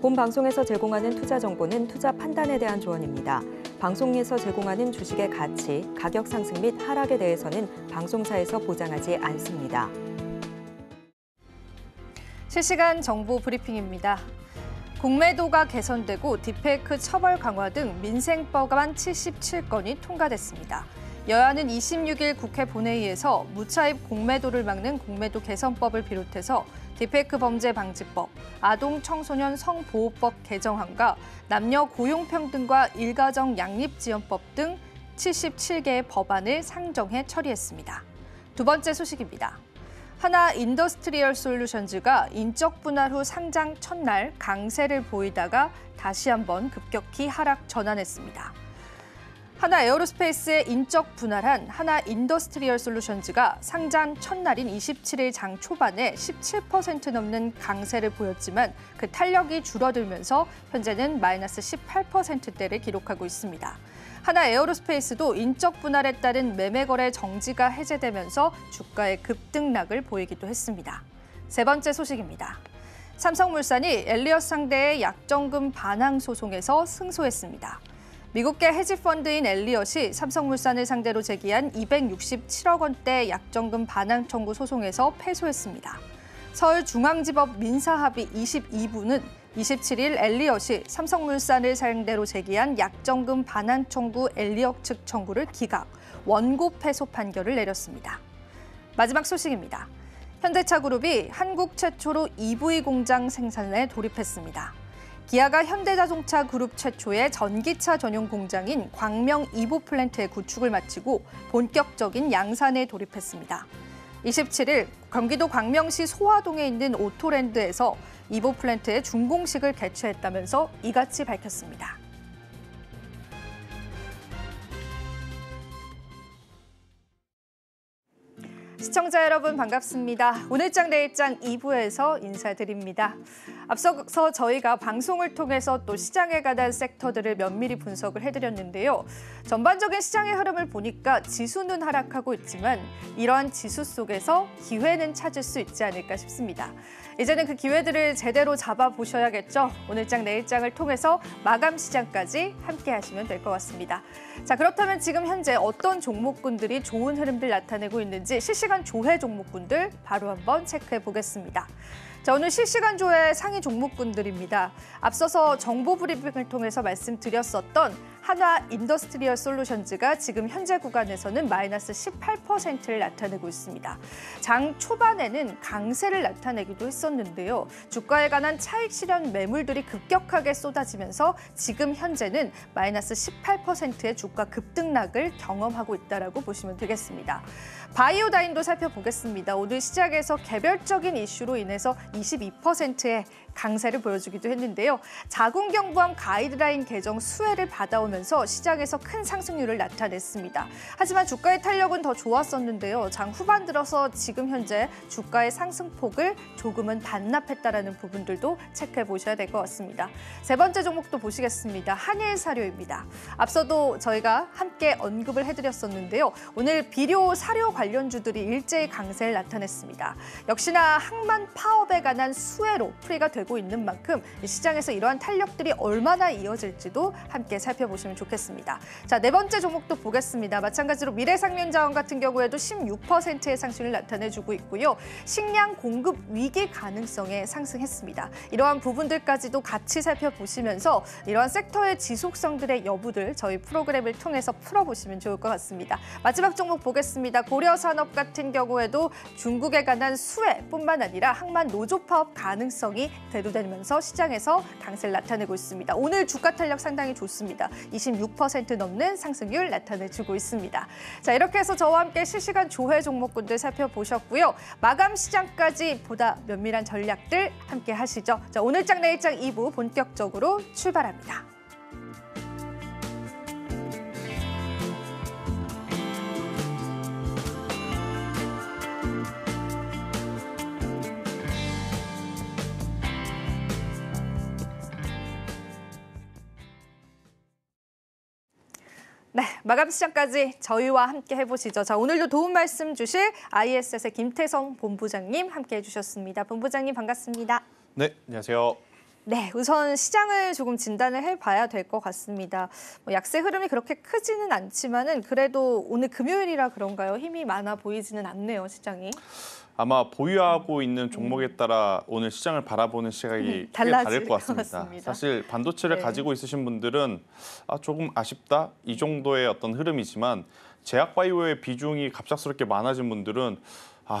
본 방송에서 제공하는 투자 정보는 투자 판단에 대한 조언입니다. 방송에서 제공하는 주식의 가치, 가격 상승 및 하락에 대해서는 방송사에서 보장하지 않습니다. 실시간 정보 브리핑입니다. 공매도가 개선되고 딥페이크 처벌 강화 등 민생법안 77건이 통과됐습니다. 여야는 26일 국회 본회의에서 무차입 공매도를 막는 공매도 개선법을 비롯해서 딥페이크 범죄 방지법, 아동 청소년 성보호법 개정안과 남녀 고용평등과 일가정 양립지원법 등 77개의 법안을 상정해 처리했습니다. 두 번째 소식입니다. 하나 인더스트리얼 솔루션즈가 인적 분할 후 상장 첫날 강세를 보이다가 다시 한번 급격히 하락 전환했습니다. 하나 에어로스페이스의 인적 분할한 하나 인더스트리얼 솔루션즈가 상장 첫날인 27일 장 초반에 17% 넘는 강세를 보였지만 그 탄력이 줄어들면서 현재는 마이너스 18%대를 기록하고 있습니다. 하나 에어로스페이스도 인적 분할에 따른 매매 거래 정지가 해제되면서 주가의 급등락을 보이기도 했습니다. 세 번째 소식입니다. 삼성물산이 엘리엇 상대의 약정금 반환 소송에서 승소했습니다. 미국계 헤지펀드인 엘리엇이 삼성물산을 상대로 제기한 267억 원대 약정금 반환 청구 소송에서 패소했습니다. 서울중앙지법 민사합의 22부는 27일 엘리엇이 삼성물산을 상대로 제기한 약정금 반환 청구 엘리엇 측 청구를 기각, 원고 패소 판결을 내렸습니다. 마지막 소식입니다. 현대차그룹이 한국 최초로 EV 공장 생산에 돌입했습니다. 기아가 현대자동차 그룹 최초의 전기차 전용 공장인 광명 이보 플랜트의 구축을 마치고 본격적인 양산에 돌입했습니다. 27일 경기도 광명시 소화동에 있는 오토랜드에서 이보 플랜트의 준공식을 개최했다면서 이같이 밝혔습니다. 시청자 여러분 반갑습니다. 오늘장 내일장 2부에서 인사드립니다. 앞서서 저희가 방송을 통해서 또 시장에 관한 섹터들을 면밀히 분석을 해드렸는데요. 전반적인 시장의 흐름을 보니까 지수는 하락하고 있지만 이러한 지수 속에서 기회는 찾을 수 있지 않을까 싶습니다. 이제는 그 기회들을 제대로 잡아보셔야겠죠. 오늘장 내일장을 통해서 마감 시장까지 함께 하시면 될 것 같습니다. 자, 그렇다면 지금 현재 어떤 종목군들이 좋은 흐름들 나타내고 있는지 실시간 조회 종목군들 바로 한번 체크해 보겠습니다. 자, 오늘 실시간 조회 상위 종목군들입니다. 앞서서 정보 브리핑을 통해서 말씀드렸었던 하나 인더스트리얼 솔루션즈가 지금 현재 구간에서는 마이너스 18%를 나타내고 있습니다. 장 초반에는 강세를 나타내기도 했었는데요. 주가에 관한 차익 실현 매물들이 급격하게 쏟아지면서 지금 현재는 마이너스 18%의 주가 급등락을 경험하고 있다고 보시면 되겠습니다. 바이오다인도 살펴보겠습니다. 오늘 시작에서 개별적인 이슈로 인해서 22%의 강세를 보여주기도 했는데요. 자궁경부암 가이드라인 개정 수혜를 받아오면서 시장에서 큰 상승률을 나타냈습니다. 하지만 주가의 탄력은 더 좋았었는데요. 장 후반 들어서 지금 현재 주가의 상승폭을 조금은 반납했다라는 부분들도 체크해 보셔야 될 것 같습니다. 세 번째 종목도 보시겠습니다. 한일사료입니다. 앞서도 저희가 함께 언급을 해드렸었는데요. 오늘 비료, 사료 관련주들이 일제히 강세를 나타냈습니다. 역시나 항만 파업에 관한 수혜로 풀이가 되고 있는 만큼 시장에서 이러한 탄력들이 얼마나 이어질지도 함께 살펴보시면 좋겠습니다. 자, 네 번째 종목도 보겠습니다. 마찬가지로 미래상련자원 같은 경우에도 16%의 상승을 나타내주고 있고요. 식량 공급 위기 가능성에 상승했습니다. 이러한 부분들까지도 같이 살펴보시면서 이러한 섹터의 지속성들의 여부들 저희 프로그램을 통해서 풀어보시면 좋을 것 같습니다. 마지막 종목 보겠습니다. 고려산업 같은 경우에도 중국에 관한 수혜뿐만 아니라 항만 노조 파업 가능성이 대두되면서 시장에서 강세를 나타내고 있습니다. 오늘 주가 탄력 상당히 좋습니다. 26% 넘는 상승률 나타내주고 있습니다. 자, 이렇게 해서 저와 함께 실시간 조회 종목군들 살펴보셨고요. 마감 시장까지 보다 면밀한 전략들 함께 하시죠. 자, 오늘장 내일장 2부 본격적으로 출발합니다. 네, 마감 시장까지 저희와 함께 해보시죠. 자, 오늘도 도움 말씀 주실 ISS의 김태성 본부장님 함께 해주셨습니다. 본부장님 반갑습니다. 네, 안녕하세요. 네, 우선 시장을 조금 진단을 해봐야 될 것 같습니다. 뭐 약세 흐름이 그렇게 크지는 않지만은 그래도 오늘 금요일이라 그런가요? 힘이 많아 보이지는 않네요, 시장이. 아마 보유하고 있는 종목에 따라 오늘 시장을 바라보는 시각이 크게 달라질 다를 것 같습니다. 것 같습니다. 사실 반도체를 네. 가지고 있으신 분들은 조금 아쉽다 이 정도의 어떤 흐름이지만 제약바이오의 비중이 갑작스럽게 많아진 분들은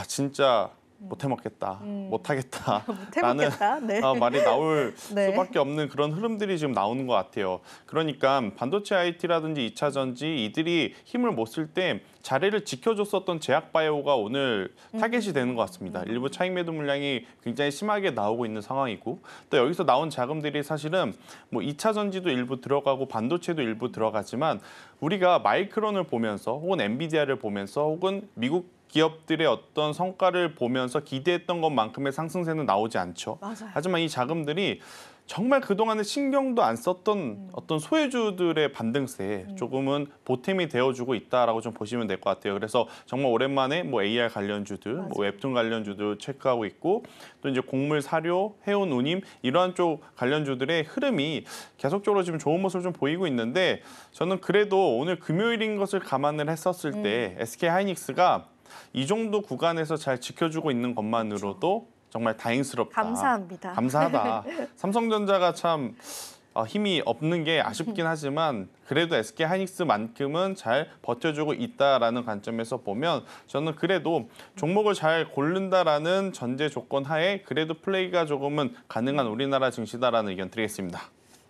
진짜 못해 먹겠다, 못하겠다 라는 해먹겠다. 네. 말이 나올 네. 수밖에 없는 그런 흐름들이 지금 나오는 것 같아요. 그러니까 반도체 IT라든지 2차 전지 이들이 힘을 못 쓸 때 자리를 지켜줬었던 제약바이오가 오늘 타겟이 되는 것 같습니다. 일부 차익 매도 물량이 굉장히 심하게 나오고 있는 상황이고 또 여기서 나온 자금들이 사실은 뭐 2차 전지도 일부 들어가고 반도체도 일부 들어가지만 우리가 마이크론을 보면서 혹은 엔비디아를 보면서 혹은 미국 기업들의 어떤 성과를 보면서 기대했던 것만큼의 상승세는 나오지 않죠. 맞아요. 하지만 이 자금들이 정말 그동안에 신경도 안 썼던 어떤 소외주들의 반등세에 조금은 보탬이 되어주고 있다라고 좀 보시면 될 것 같아요. 그래서 정말 오랜만에 뭐 AR 관련주들, 뭐 웹툰 관련주들 체크하고 있고 또 이제 곡물, 사료, 해운, 운임 이러한 쪽 관련주들의 흐름이 계속적으로 지금 좋은 모습을 좀 보이고 있는데 저는 그래도 오늘 금요일인 것을 감안을 했었을 때 SK 하이닉스가 이 정도 구간에서 잘 지켜주고 있는 것만으로도 정말 다행스럽다. 감사합니다. 감사하다. 삼성전자가 참 힘이 없는 게 아쉽긴 하지만 그래도 SK 하이닉스만큼은 잘 버텨주고 있다라는 관점에서 보면 저는 그래도 종목을 잘 고른다라는 전제 조건 하에 그래도 플레이가 조금은 가능한 우리나라 증시다라는 의견 드리겠습니다.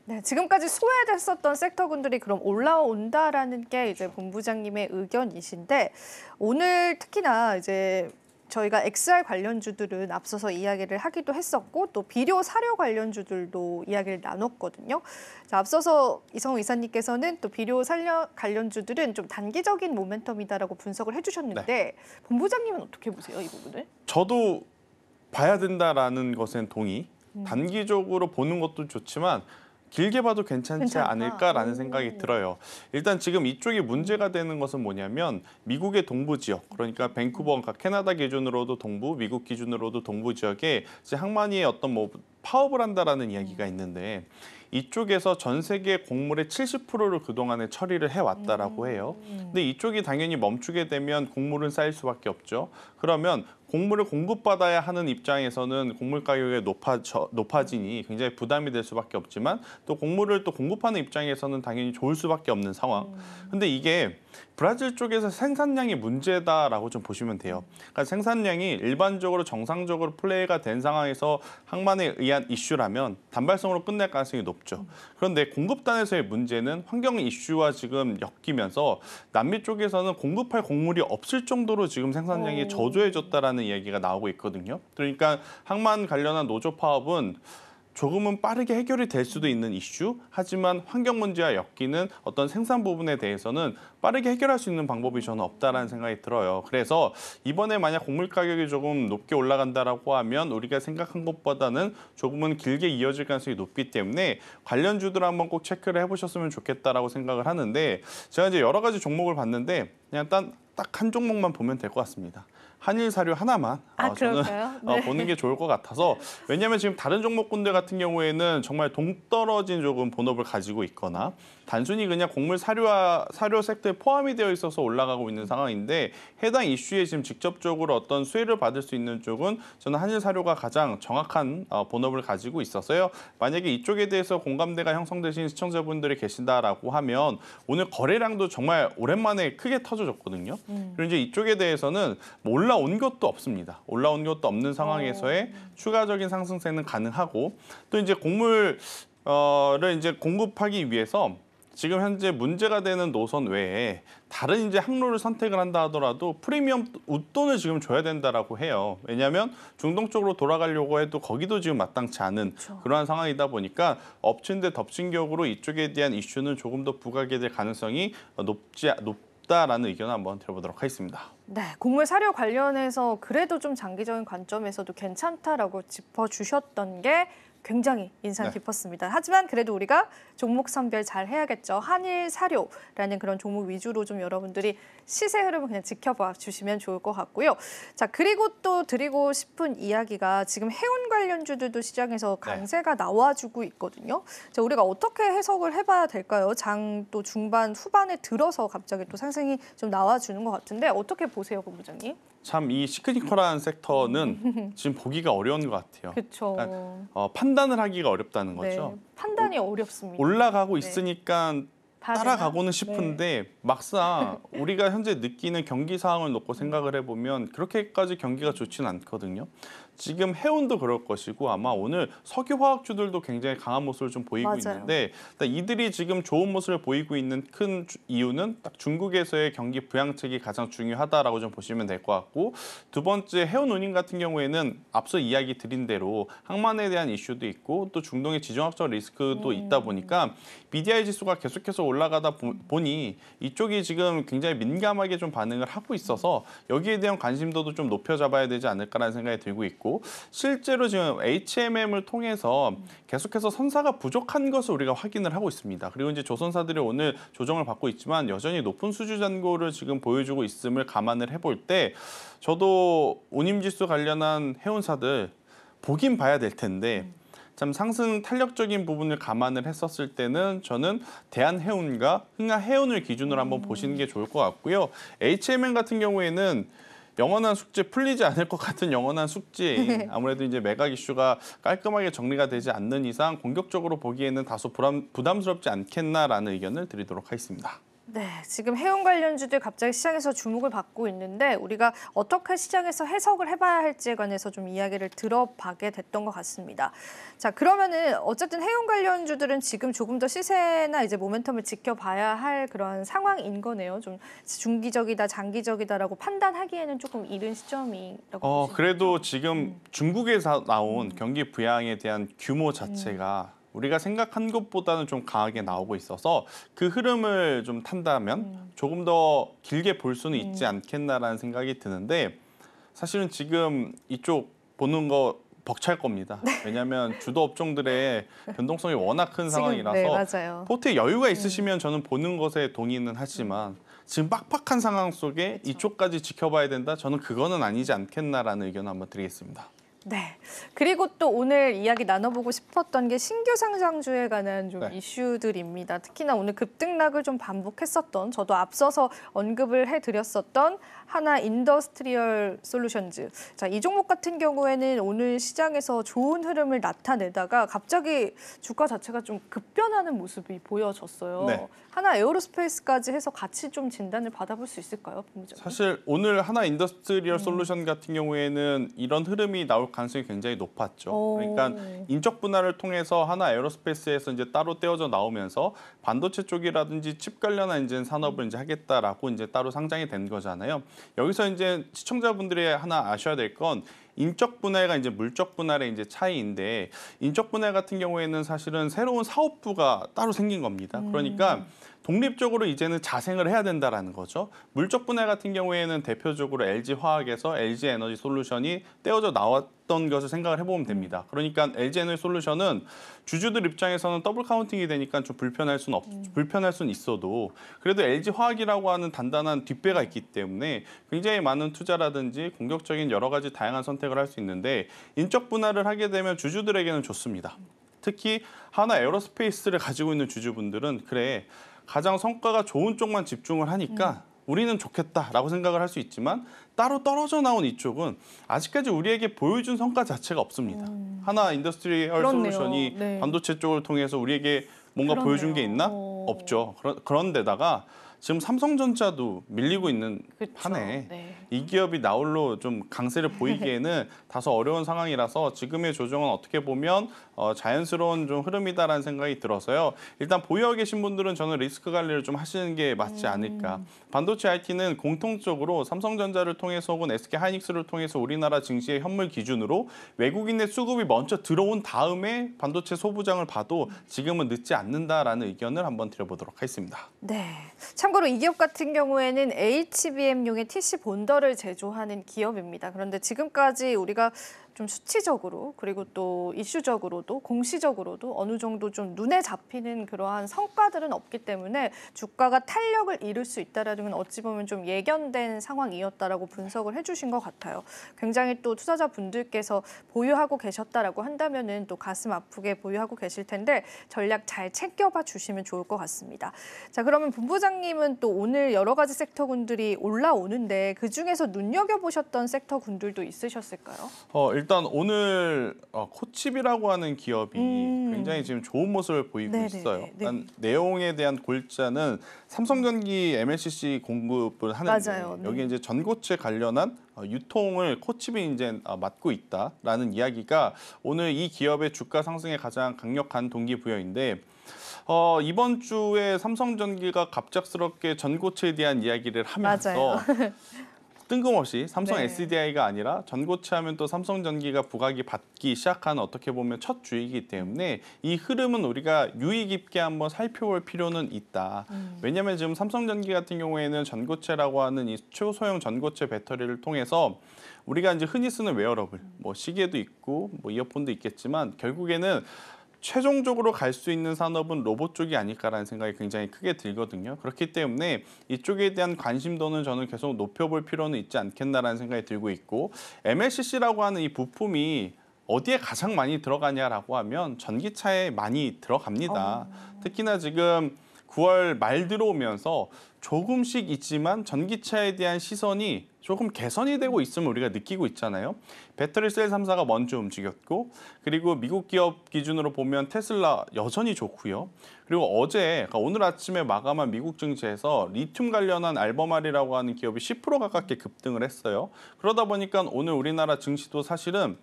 네, 지금까지 소외됐었던 섹터군들이 그럼 올라온다라는 게 이제 본부장님의 의견이신데 오늘 특히나 이제 저희가 XR 관련주들은 앞서서 이야기를 하기도 했었고 또 비료 사료 관련주들도 이야기를 나눴거든요. 자, 앞서서 이성우 이사님께서는 또 비료 사료 관련주들은 좀 단기적인 모멘텀이다라고 분석을 해주셨는데 본부장님은 어떻게 보세요, 이 부분을? 저도 봐야 된다라는 것엔 동의. 단기적으로 보는 것도 좋지만 길게 봐도 괜찮지 괜찮다. 않을까라는 생각이 들어요. 일단 지금 이쪽이 문제가 되는 것은 뭐냐면 미국의 동부 지역, 그러니까 밴쿠버, 그러니까 캐나다 기준으로도 동부, 미국 기준으로도 동부 지역에 이제 항만이의 어떤 뭐 파업을 한다라는 이야기가 있는데 이쪽에서 전 세계 곡물의 70%를 그동안에 처리를 해왔다라고 해요. 근데 이쪽이 당연히 멈추게 되면 곡물은 쌓일 수밖에 없죠. 그러면 곡물을 공급받아야 하는 입장에서는 곡물 가격이 높아지니 굉장히 부담이 될 수밖에 없지만 또 곡물을 또 공급하는 입장에서는 당연히 좋을 수밖에 없는 상황. 근데 이게 브라질 쪽에서 생산량이 문제다라고 좀 보시면 돼요. 그러니까 생산량이 일반적으로 정상적으로 플레이가 된 상황에서 항만에 의한 이슈라면 단발성으로 끝날 가능성이 높죠. 그런데 공급단에서의 문제는 환경 이슈와 지금 엮이면서 남미 쪽에서는 공급할 곡물이 없을 정도로 지금 생산량이 저조해졌다라는 이야기가 나오고 있거든요. 그러니까 항만 관련한 노조 파업은 조금은 빠르게 해결이 될 수도 있는 이슈, 하지만 환경 문제와 엮이는 어떤 생산 부분에 대해서는 빠르게 해결할 수 있는 방법이 저는 없다라는 생각이 들어요. 그래서 이번에 만약 곡물 가격이 조금 높게 올라간다라고 하면 우리가 생각한 것보다는 조금은 길게 이어질 가능성이 높기 때문에 관련주들 한번 꼭 체크를 해보셨으면 좋겠다라고 생각을 하는데 제가 이제 여러 가지 종목을 봤는데 그냥 딱 한 종목만 보면 될 것 같습니다. 한일 사료 하나만 저는 네. 보는 게 좋을 것 같아서 왜냐하면 지금 다른 종목군들 같은 경우에는 정말 동떨어진 조금 본업을 가지고 있거나 단순히 그냥 곡물 사료 섹터에 포함이 되어 있어서 올라가고 있는 상황인데 해당 이슈에 지금 직접적으로 어떤 수혜를 받을 수 있는 쪽은 저는 한일 사료가 가장 정확한 본업을 가지고 있어서요. 만약에 이쪽에 대해서 공감대가 형성되신 시청자분들이 계신다라고 하면 오늘 거래량도 정말 오랜만에 크게 터져졌거든요. 그리고 이제 이쪽에 대해서는 올라온 것도 없습니다. 올라온 것도 없는 상황에서의 추가적인 상승세는 가능하고 또 이제 곡물을 이제 공급하기 위해서 지금 현재 문제가 되는 노선 외에 다른 이제 항로를 선택을 한다 하더라도 프리미엄 웃돈을 지금 줘야 된다라고 해요. 왜냐하면 중동 쪽으로 돌아가려고 해도 거기도 지금 마땅치 않은 그러한 상황이다 보니까 엎친 데 덮친 격으로 이쪽에 대한 이슈는 조금 더 부각이 될 가능성이 높다라는 의견을 한번 드려보도록 하겠습니다. 네, 곡물 사료 관련해서 그래도 좀 장기적인 관점에서도 괜찮다라고 짚어주셨던 게 굉장히 인상 네. 깊었습니다. 하지만 그래도 우리가 종목 선별 잘 해야겠죠. 한일 사료라는 그런 종목 위주로 좀 여러분들이 시세 흐름을 그냥 지켜봐 주시면 좋을 것 같고요. 자, 그리고 또 드리고 싶은 이야기가 지금 해운 관련주들도 시장에서 강세가 나와주고 있거든요. 자, 우리가 어떻게 해석을 해봐야 될까요? 장 또 중반 후반에 들어서 갑자기 또 상승이 좀 나와주는 것 같은데 어떻게 보세요, 본부장님? 참 이 시크니컬한 섹터는 지금 보기가 어려운 것 같아요. 그렇죠. 그러니까 판단을 하기가 어렵다는 거죠. 네, 판단이 어렵습니다. 올라가고 네. 있으니까 다 따라가고는 되나? 싶은데 막상 우리가 현재 느끼는 경기 상황을 놓고 생각을 해보면 그렇게까지 경기가 좋지는 않거든요. 지금 해운도 그럴 것이고 아마 오늘 석유화학주들도 굉장히 강한 모습을 좀 보이고 맞아요. 있는데 이들이 지금 좋은 모습을 보이고 있는 큰 이유는 딱 중국에서의 경기 부양책이 가장 중요하다라고 좀 보시면 될 것 같고 두 번째 해운운임 같은 경우에는 앞서 이야기 드린 대로 항만에 대한 이슈도 있고 또 중동의 지정학적 리스크도 있다 보니까 BDI 지수가 계속해서 올라가다 보니 이쪽이 지금 굉장히 민감하게 좀 반응을 하고 있어서 여기에 대한 관심도도 좀 높여잡아야 되지 않을까라는 생각이 들고 있고 실제로 지금 HMM을 통해서 계속해서 선사가 부족한 것을 우리가 확인을 하고 있습니다. 그리고 이제 조선사들이 오늘 조정을 받고 있지만 여전히 높은 수주 잔고를 지금 보여주고 있음을 감안을 해볼 때 저도 운임지수 관련한 해운사들 보긴 봐야 될 텐데 참 상승 탄력적인 부분을 감안을 했었을 때는 저는 대한해운과 흥하해운을 기준으로 한번 보시는 게 좋을 것 같고요. HMM 같은 경우에는 영원한 숙제 풀리지 않을 것 같은 영원한 숙제 아무래도 이제 매각 이슈가 깔끔하게 정리가 되지 않는 이상 공격적으로 보기에는 다소 부담스럽지 않겠나라는 의견을 드리도록 하겠습니다. 네, 지금 해운 관련주들 갑자기 시장에서 주목을 받고 있는데 우리가 어떻게 시장에서 해석을 해봐야 할지에 관해서 좀 이야기를 들어봐게 됐던 것 같습니다. 자, 그러면은 어쨌든 해운 관련주들은 지금 조금 더 시세나 이제 모멘텀을 지켜봐야 할 그런 상황인 거네요. 좀 중기적이다, 장기적이다라고 판단하기에는 조금 이른 시점이라고. 그래도 지금 중국에서 나온 경기 부양에 대한 규모 자체가 우리가 생각한 것보다는 좀 강하게 나오고 있어서 그 흐름을 좀 탄다면 조금 더 길게 볼 수는 있지 않겠나라는 생각이 드는데 사실은 지금 이쪽 보는 거 벅찰 겁니다. 왜냐하면 주도 업종들의 변동성이 워낙 큰 상황이라서 네, 맞아요. 포트에 여유가 있으시면 저는 보는 것에 동의는 하지만 지금 빡빡한 상황 속에 이쪽까지 지켜봐야 된다? 저는 그거는 아니지 않겠나라는 의견을 한번 드리겠습니다. 네. 그리고 또 오늘 이야기 나눠보고 싶었던 게 신규 상장주에 관한 좀 이슈들입니다. 특히나 오늘 급등락을 좀 반복했었던 저도 앞서서 언급을 해드렸었던 하나 인더스트리얼 솔루션즈. 자, 이 종목 같은 경우에는 오늘 시장에서 좋은 흐름을 나타내다가 갑자기 주가 자체가 좀 급변하는 모습이 보여졌어요. 네. 하나 에어로스페이스까지 해서 같이 좀 진단을 받아볼 수 있을까요, 본부장님? 사실 오늘 하나 인더스트리얼 솔루션 같은 경우에는 이런 흐름이 나올 가능성이 굉장히 높았죠. 그러니까 인적 분할을 통해서 하나 에어로스페이스에서 이제 따로 떼어져 나오면서 반도체 쪽이라든지 칩 관련한 이제 산업을 이제 하겠다라고 이제 따로 상장이 된 거잖아요. 여기서 이제 시청자분들이 하나 아셔야 될 건 인적 분할과 이제 물적 분할의 이제 차이인데 인적 분할 같은 경우에는 사실은 새로운 사업부가 따로 생긴 겁니다. 그러니까 독립적으로 이제는 자생을 해야 된다라는 거죠. 물적 분할 같은 경우에는 대표적으로 LG화학에서 LG에너지솔루션이 떼어져 나왔던 것을 생각을 해보면 됩니다. 그러니까 LG에너지솔루션은 주주들 입장에서는 더블 카운팅이 되니까 좀 불편할 수는 있어도 그래도 LG화학이라고 하는 단단한 뒷배가 있기 때문에 굉장히 많은 투자라든지 공격적인 여러 가지 다양한 선택을 할 수 있는데 인적 분할을 하게 되면 주주들에게는 좋습니다. 특히 하나 에어로스페이스를 가지고 있는 주주분들은 그래 가장 성과가 좋은 쪽만 집중을 하니까 우리는 좋겠다라고 생각을 할 수 있지만 따로 떨어져 나온 이쪽은 아직까지 우리에게 보여준 성과 자체가 없습니다. 하나 인더스트리얼 솔루션이 반도체 쪽을 통해서 우리에게 뭔가 보여준 게 있나? 없죠. 그런 데다가 지금 삼성전자도 밀리고 있는 판에 이 기업이 나홀로 좀 강세를 보이기에는 다소 어려운 상황이라서 지금의 조정은 어떻게 보면 자연스러운 좀 흐름이다라는 생각이 들어서요. 일단 보유하고 계신 분들은 저는 리스크 관리를 좀 하시는 게 맞지 않을까. 반도체 IT는 공통적으로 삼성전자를 통해서 혹은 SK하이닉스를 통해서 우리나라 증시의 현물 기준으로 외국인의 수급이 먼저 들어온 다음에 반도체 소부장을 봐도 지금은 늦지 않는다라는 의견을 한번 드려보도록 하겠습니다. 네. 참고로 이 기업 같은 경우에는 HBM용의 TC 본더를 제조하는 기업입니다. 그런데 지금까지 우리가 좀 수치적으로 그리고 또 이슈적으로도 공시적으로도 어느 정도 좀 눈에 잡히는 그러한 성과들은 없기 때문에 주가가 탄력을 이룰 수 있다라는 건 어찌 보면 좀 예견된 상황이었다라고 분석을 해주신 것 같아요. 굉장히 또 투자자분들께서 보유하고 계셨다라고 한다면은 또 가슴 아프게 보유하고 계실 텐데 전략 잘 챙겨봐 주시면 좋을 것 같습니다. 자, 그러면 본부장님은 또 오늘 여러 가지 섹터군들이 올라오는데 그 중에서 눈여겨보셨던 섹터군들도 있으셨을까요? 일단 오늘 코칩이라고 하는 기업이 굉장히 지금 좋은 모습을 보이고 네네네. 있어요. 네. 내용에 대한 골자는 삼성전기 MLCC 공급을 하는데 맞아요. 네. 여기 이제 전고체 관련한 유통을 코칩이 이제 맡고 있다라는 이야기가 오늘 이 기업의 주가 상승에 가장 강력한 동기부여인데 이번 주에 삼성전기가 갑작스럽게 전고체에 대한 이야기를 하면서 맞아요. 뜬금없이 삼성 네. SDI가 아니라 전고체하면 또 삼성전기가 부각이 받기 시작한 어떻게 보면 첫 주이기 때문에 이 흐름은 우리가 유의 깊게 한번 살펴볼 필요는 있다. 왜냐하면 지금 삼성전기 같은 경우에는 전고체라고 하는 이 최소형 전고체 배터리를 통해서 우리가 이제 흔히 쓰는 웨어러블, 뭐 시계도 있고 뭐 이어폰도 있겠지만 결국에는 최종적으로 갈 수 있는 산업은 로봇 쪽이 아닐까라는 생각이 굉장히 크게 들거든요. 그렇기 때문에 이쪽에 대한 관심도는 저는 계속 높여볼 필요는 있지 않겠나라는 생각이 들고 있고 MLCC라고 하는 이 부품이 어디에 가장 많이 들어가냐라고 하면 전기차에 많이 들어갑니다. 특히나 지금 9월 말 들어오면서 조금씩 있지만 전기차에 대한 시선이 조금 개선이 되고 있음을 우리가 느끼고 있잖아요. 배터리 셀 3사가 먼저 움직였고 그리고 미국 기업 기준으로 보면 테슬라 여전히 좋고요. 그리고 어제 그러니까 오늘 아침에 마감한 미국 증시에서 리튬 관련한 알버말이라고 하는 기업이 10% 가깝게 급등을 했어요. 그러다 보니까 오늘 우리나라 증시도 사실은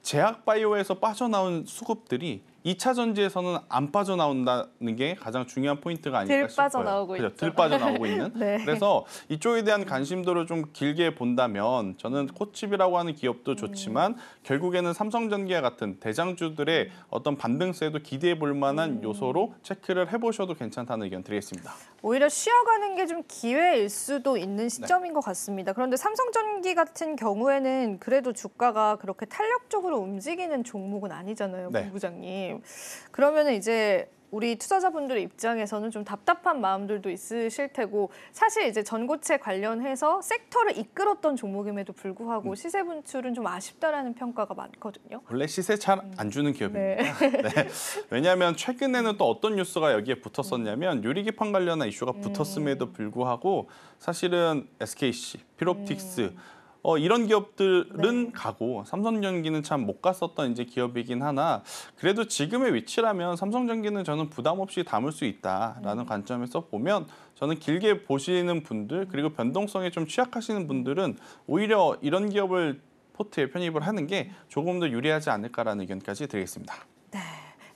제약바이오에서 빠져나온 수급들이 2차 전지에서는 안 빠져나온다는 게 가장 중요한 포인트가 아닐까 들 싶어요. 빠져나오고 그죠? 있죠. 들 빠져나오고 있는. 네. 그래서 이쪽에 대한 관심도를 좀 길게 본다면 저는 코칩이라고 하는 기업도 좋지만 결국에는 삼성전기와 같은 대장주들의 어떤 반등세도 기대해 볼 만한 요소로 체크를 해보셔도 괜찮다는 의견 드리겠습니다. 오히려 쉬어가는 게 좀 기회일 수도 있는 시점인 것 같습니다. 그런데 삼성전기 같은 경우에는 그래도 주가가 그렇게 탄력적으로 움직이는 종목은 아니잖아요, 네. 본부장님. 그러면 이제 우리 투자자분들 입장에서는 좀 답답한 마음들도 있으실 테고 사실 이제 전고체 관련해서 섹터를 이끌었던 종목임에도 불구하고 시세 분출은 좀 아쉽다라는 평가가 많거든요. 원래 시세 잘 안 주는 기업입니다. 네. 네. 왜냐하면 최근에는 또 어떤 뉴스가 여기에 붙었었냐면 유리기판 관련한 이슈가 붙었음에도 불구하고 사실은 SKC, 피롭틱스 이런 기업들은 가고 삼성전기는 참 못 갔었던 이제 기업이긴 하나 그래도 지금의 위치라면 삼성전기는 저는 부담 없이 담을 수 있다라는 관점에서 보면 저는 길게 보시는 분들 그리고 변동성에 좀 취약하시는 분들은 오히려 이런 기업을 포트에 편입을 하는 게 조금 더 유리하지 않을까라는 의견까지 드리겠습니다. 네.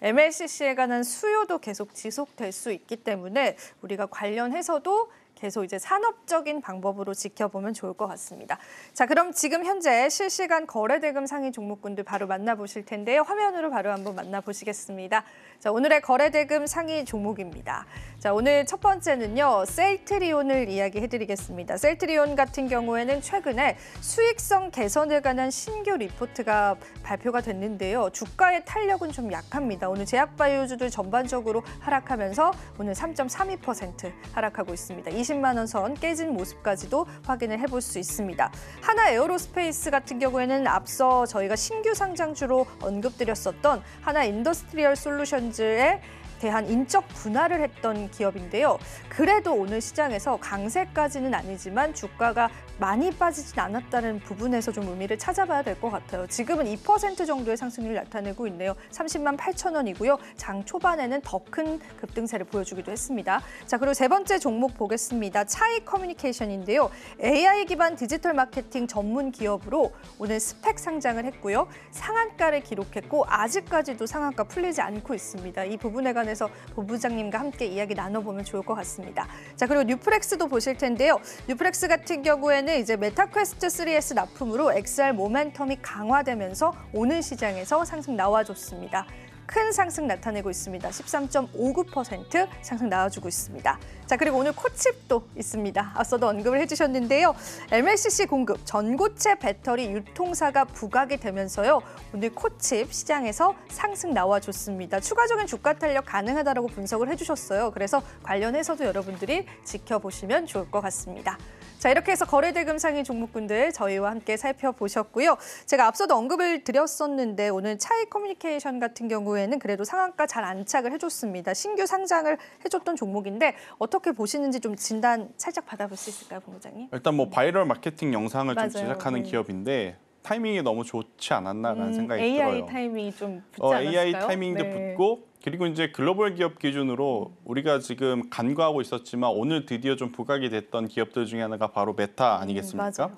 MLCC에 관한 수요도 계속 지속될 수 있기 때문에 우리가 관련해서도 계속 이제 산업적인 방법으로 지켜보면 좋을 것 같습니다. 자, 그럼 지금 현재 실시간 거래대금 상위 종목군들 바로 만나보실 텐데요. 화면으로 바로 한번 만나보시겠습니다. 자, 오늘의 거래대금 상위 종목입니다. 자, 오늘 첫 번째는요. 셀트리온을 이야기해드리겠습니다. 셀트리온 같은 경우에는 최근에 수익성 개선에 관한 신규 리포트가 발표가 됐는데요. 주가의 탄력은 좀 약합니다. 오늘 제약바이오주들 전반적으로 하락하면서 오늘 3.32% 하락하고 있습니다. 20만 원 선 깨진 모습까지도 확인을 해볼 수 있습니다. 하나 에어로스페이스 같은 경우에는 앞서 저희가 신규 상장주로 언급드렸었던 하나 인더스트리얼 솔루션즈의 대한 인적 분할을 했던 기업인데요. 그래도 오늘 시장에서 강세까지는 아니지만 주가가 많이 빠지진 않았다는 부분에서 좀 의미를 찾아봐야 될 것 같아요. 지금은 2% 정도의 상승률을 나타내고 있네요. 30만 8천 원이고요. 장 초반에는 더 큰 급등세를 보여주기도 했습니다. 자, 그리고 세 번째 종목 보겠습니다. 차이 커뮤니케이션인데요. AI 기반 디지털 마케팅 전문 기업으로 오늘 스펙 상장을 했고요. 상한가를 기록했고 아직까지도 상한가 풀리지 않고 있습니다. 이 부분에 관해서 본부장님과 함께 이야기 나눠보면 좋을 것 같습니다. 자, 그리고 뉴프렉스도 보실 텐데요. 뉴프렉스 같은 경우에는 이제 메타퀘스트 3S 납품으로 XR 모멘텀이 강화되면서 오늘 시장에서 상승 나와줬습니다. 큰 상승 나타내고 있습니다. 13.59% 상승 나와주고 있습니다. 자, 그리고 오늘 코칩도 있습니다. 앞서도 언급을 해주셨는데요. MLCC 공급, 전고체 배터리 유통사가 부각이 되면서요. 오늘 코칩 시장에서 상승 나와줬습니다. 추가적인 주가 탄력 가능하다라고 분석을 해주셨어요. 그래서 관련해서도 여러분들이 지켜보시면 좋을 것 같습니다. 자, 이렇게 해서 거래대금 상위 종목군들 저희와 함께 살펴보셨고요. 제가 앞서도 언급을 드렸었는데 오늘 차이 커뮤니케이션 같은 경우에는 그래도 상한가 잘 안착을 해줬습니다. 신규 상장을 해줬던 종목인데 어떻게 보시는지 좀 진단 살짝 받아볼 수 있을까요, 본부장님? 일단 뭐 바이럴 마케팅 영상을 맞아요. 좀 제작하는 네. 기업인데 타이밍이 너무 좋지 않았나라는 생각이 AI 들어요. 타이밍이 좀 붙지 않았을까요? AI 타이밍도 네. 붙고 그리고 이제 글로벌 기업 기준으로 우리가 지금 간과하고 있었지만 오늘 드디어 좀 부각이 됐던 기업들 중에 하나가 바로 메타 아니겠습니까? 맞아요.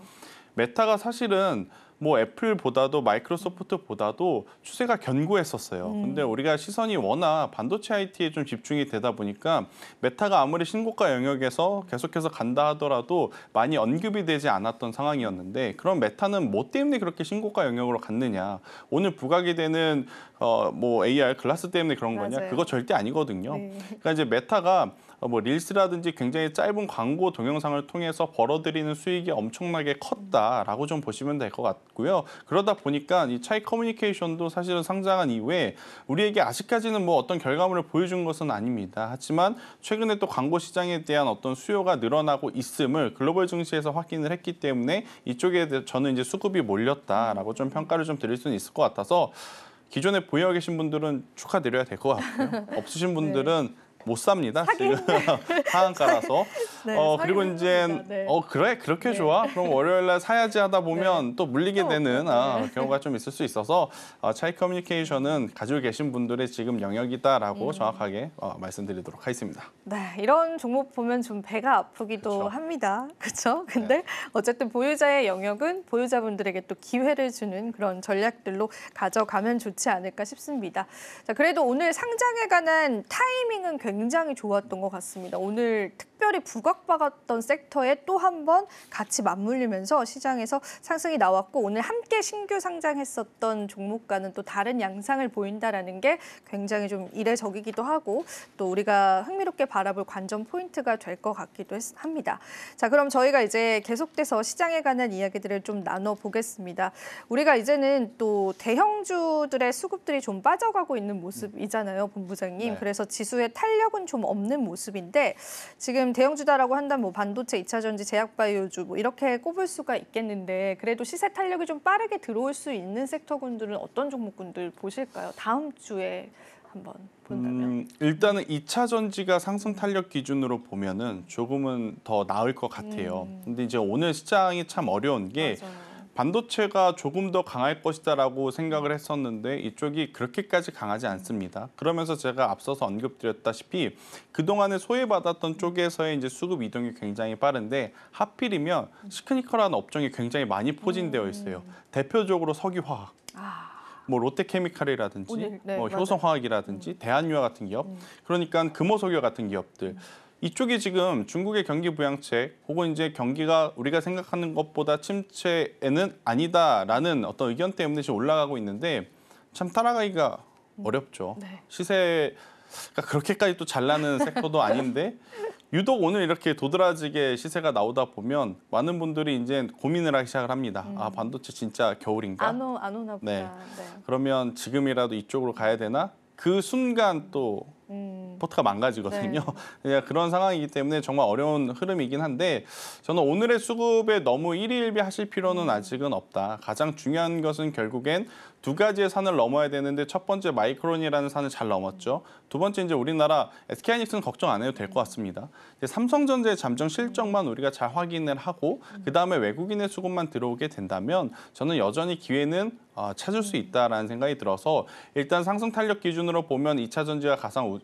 메타가 사실은 뭐 애플보다도 마이크로소프트보다도 추세가 견고했었어요. 근데 우리가 시선이 워낙 반도체 IT에 좀 집중이 되다 보니까 메타가 아무리 신고가 영역에서 계속해서 간다 하더라도 많이 언급이 되지 않았던 상황이었는데 그럼 메타는 뭐 때문에 그렇게 신고가 영역으로 갔느냐? 오늘 부각이 되는 뭐 AR 글라스 때문에 그런 거냐? 맞아요. 그거 절대 아니거든요. 네. 그러니까 이제 메타가 뭐 릴스라든지 굉장히 짧은 광고 동영상을 통해서 벌어들이는 수익이 엄청나게 컸다라고 좀 보시면 될 것 같고요. 그러다 보니까 이 차이 커뮤니케이션도 사실은 상장한 이후에 우리에게 아직까지는 뭐 어떤 결과물을 보여준 것은 아닙니다. 하지만 최근에 또 광고 시장에 대한 어떤 수요가 늘어나고 있음을 글로벌 증시에서 확인을 했기 때문에 이쪽에 저는 이제 수급이 몰렸다라고 좀 평가를 좀 드릴 수는 있을 것 같아서 기존에 보유하고 계신 분들은 축하드려야 될 것 같고요. 없으신 분들은 못 삽니다. 지금 상한가라서. 네, 그리고 사기는 이제 합니다. 네. 그래 그렇게 네. 좋아. 그럼 월요일 날 사야지 하다 보면 또 물리게 또 되는 네. 경우가 좀 있을 수 있어서 차이 커뮤니케이션은 가지고 계신 분들의 지금 영역이다라고 정확하게 말씀드리도록 하겠습니다. 네, 이런 종목 보면 좀 배가 아프기도 그쵸. 합니다. 그렇죠? 근데 어쨌든 보유자의 영역은 보유자분들에게 또 기회를 주는 그런 전략들로 가져가면 좋지 않을까 싶습니다. 자, 그래도 오늘 상장에 관한 타이밍은 굉장히 좋았던 것 같습니다. 오늘 특별히 부각받았던 섹터에 또 한 번 같이 맞물리면서 시장에서 상승이 나왔고 오늘 함께 신규 상장했었던 종목과는 또 다른 양상을 보인다라는 게 굉장히 좀 이례적이기도 하고 또 우리가 흥미롭게 바라볼 관전 포인트가 될 것 같기도 합니다. 자, 그럼 저희가 이제 계속돼서 시장에 관한 이야기들을 좀 나눠보겠습니다. 우리가 이제는 또 대형주들의 수급들이 좀 빠져가고 있는 모습이잖아요, 본부장님. 네. 그래서 지수의 탄력은 좀 없는 모습인데 지금 대형주다라고 한다면 뭐 반도체, 2차전지, 제약바이오주 뭐 이렇게 꼽을 수가 있겠는데 그래도 시세 탄력이 좀 빠르게 들어올 수 있는 섹터군들은 어떤 종목군들 보실까요? 다음 주에 한번 본다면. 일단은 2차 전지가 상승 탄력 기준으로 보면은 조금은 더 나을 것 같아요. 근데 이제 오늘 시장이 참 어려운 게 맞아요. 반도체가 조금 더 강할 것이다라고 생각을 했었는데 이쪽이 그렇게까지 강하지 않습니다. 그러면서 제가 앞서서 언급드렸다시피 그동안에 소외받았던 쪽에서의 이제 수급 이동이 굉장히 빠른데 하필이면 시크니컬한 업종이 굉장히 많이 포진되어 있어요. 대표적으로 석유화학. 뭐 롯데케미칼이라든지 오늘, 네, 뭐 맞아요. 효성화학이라든지 대한유화 같은 기업, 그러니까 금호석유 같은 기업들. 이쪽이 지금 중국의 경기 부양책 혹은 이제 경기가 우리가 생각하는 것보다 침체에는 아니다라는 어떤 의견 때문에 지금 올라가고 있는데 참 따라가기가 어렵죠. 네. 시세가 그렇게까지 또 잘 나는 섹터도 아닌데 유독 오늘 이렇게 도드라지게 시세가 나오다 보면 많은 분들이 이제 고민을 하기 시작을 합니다. 아, 반도체 진짜 겨울인가? 안 오나 보다. 네. 네. 그러면 지금이라도 이쪽으로 가야 되나? 그 순간 또 포트가 망가지거든요. 네. 그런 상황이기 때문에 정말 어려운 흐름이긴 한데 저는 오늘의 수급에 너무 일희일비하실 필요는 아직은 없다. 가장 중요한 것은 결국엔 두 가지의 산을 넘어야 되는데 첫 번째 마이크론이라는 산을 잘 넘었죠. 두 번째 이제 우리나라 SK하이닉스는 걱정 안 해도 될 것 같습니다. 이제 삼성전자의 잠정 실적만 우리가 잘 확인을 하고 그 다음에 외국인의 수급만 들어오게 된다면 저는 여전히 기회는 찾을 수 있다라는 생각이 들어서 일단 상승 탄력 기준으로 보면 2차 전지가 가장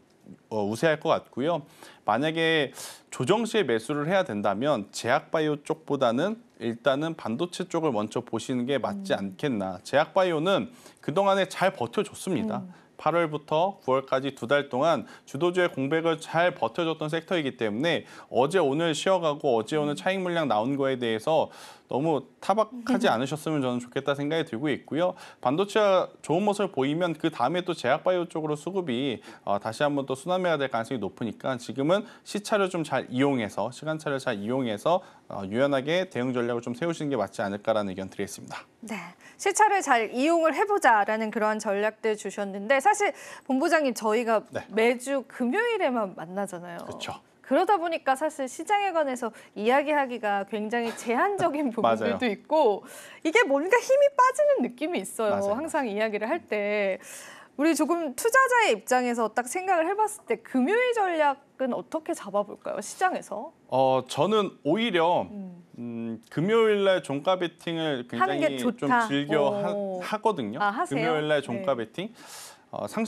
우세할 것 같고요. 만약에 조정 시에 매수를 해야 된다면 제약바이오 쪽보다는 일단은 반도체 쪽을 먼저 보시는 게 맞지 않겠나. 제약바이오는 그동안에 잘 버텨줬습니다. 8월부터 9월까지 두 달 동안 주도주의 공백을 잘 버텨줬던 섹터이기 때문에 어제 오늘 쉬어가고 어제 오늘 차익 물량 나온 거에 대해서 너무 타박하지 않으셨으면 저는 좋겠다 생각이 들고 있고요. 반도체가 좋은 모습을 보이면 그 다음에 또 제약바이오 쪽으로 수급이 다시 한번 또 순환매가 될 가능성이 높으니까 지금은 시차를 좀 잘 이용해서 시간차를 잘 이용해서 유연하게 대응 전략을 좀 세우시는 게 맞지 않을까라는 의견 드리겠습니다. 네, 시차를 잘 이용을 해보자라는 그런 전략들 주셨는데 사실 본부장님 저희가 네. 매주 금요일에만 만나잖아요. 그렇죠. 그러다 보니까 사실 시장에 관해서 이야기하기가 굉장히 제한적인 부분들도 맞아요. 있고 이게 뭔가 힘이 빠지는 느낌이 있어요. 맞아요. 항상 이야기를 할 때. 우리 조금 투자자의 입장에서 딱 생각을 해봤을 때 금요일 전략은 어떻게 잡아볼까요? 시장에서? 저는 오히려 금요일날 종가 베팅을 하는 게 굉장히 좀 좋다. 즐겨 하거든요. 아, 하세요? 금요일날 종가 네. 베팅.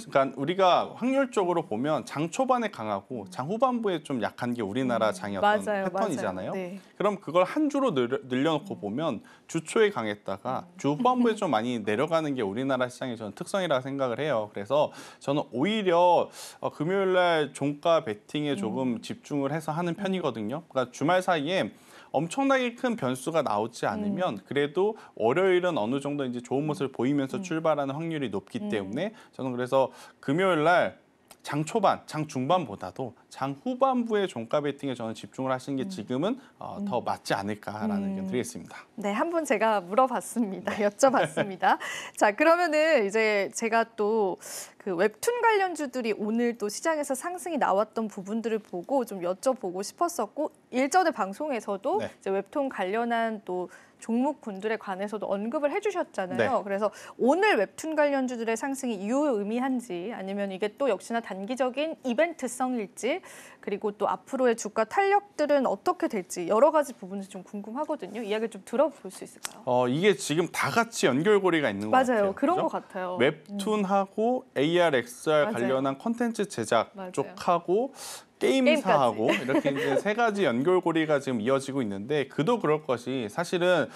그러니까 우리가 확률적으로 보면 장 초반에 강하고 장 후반부에 좀 약한 게 우리나라 장의 어떤 맞아요, 패턴이잖아요. 맞아요. 네. 그럼 그걸 한 주로 늘려놓고 보면 주 초에 강했다가 주 후반부에 좀 많이 내려가는 게 우리나라 시장의 저는 특성이라고 생각을 해요. 그래서 저는 오히려 금요일날 종가 베팅에 조금 집중을 해서 하는 편이거든요. 그러니까 주말 사이에 엄청나게 큰 변수가 나오지 않으면 그래도 월요일은 어느 정도 이제 좋은 모습을 보이면서 출발하는 확률이 높기 때문에 저는 그래서 금요일 날 장 초반, 장 중반보다도 장 후반부의 종가 베팅에 저는 집중을 하시는 게 지금은 더 맞지 않을까라는 의견 드리겠습니다. 네, 한번 제가 물어봤습니다. 여쭤봤습니다. 자, 그러면은 이제 제가 또 그 웹툰 관련주들이 오늘 또 시장에서 상승이 나왔던 부분들을 보고 좀 여쭤보고 싶었었고 일전에 방송에서도 네. 이제 웹툰 관련한 또 종목군들에 관해서도 언급을 해주셨잖아요. 네. 그래서 오늘 웹툰 관련주들의 상승이 유의미한지 아니면 이게 또 역시나 단기적인 이벤트성일지 그리고 또 앞으로의 주가 탄력들은 어떻게 될지 여러 가지 부분이 좀 궁금하거든요. 이야기를 좀 들어볼 수 있을까요? 이게 지금 다 같이 연결고리가 있는 것 같아요. 맞아요. 그런 그죠? 것 같아요. 웹툰하고 AR, XR 맞아요. 관련한 콘텐츠 제작 맞아요. 쪽하고 게임사하고 이렇게 이제 세 가지 연결고리가 지금 이어지고 있는데 그도 그럴 것이 사실은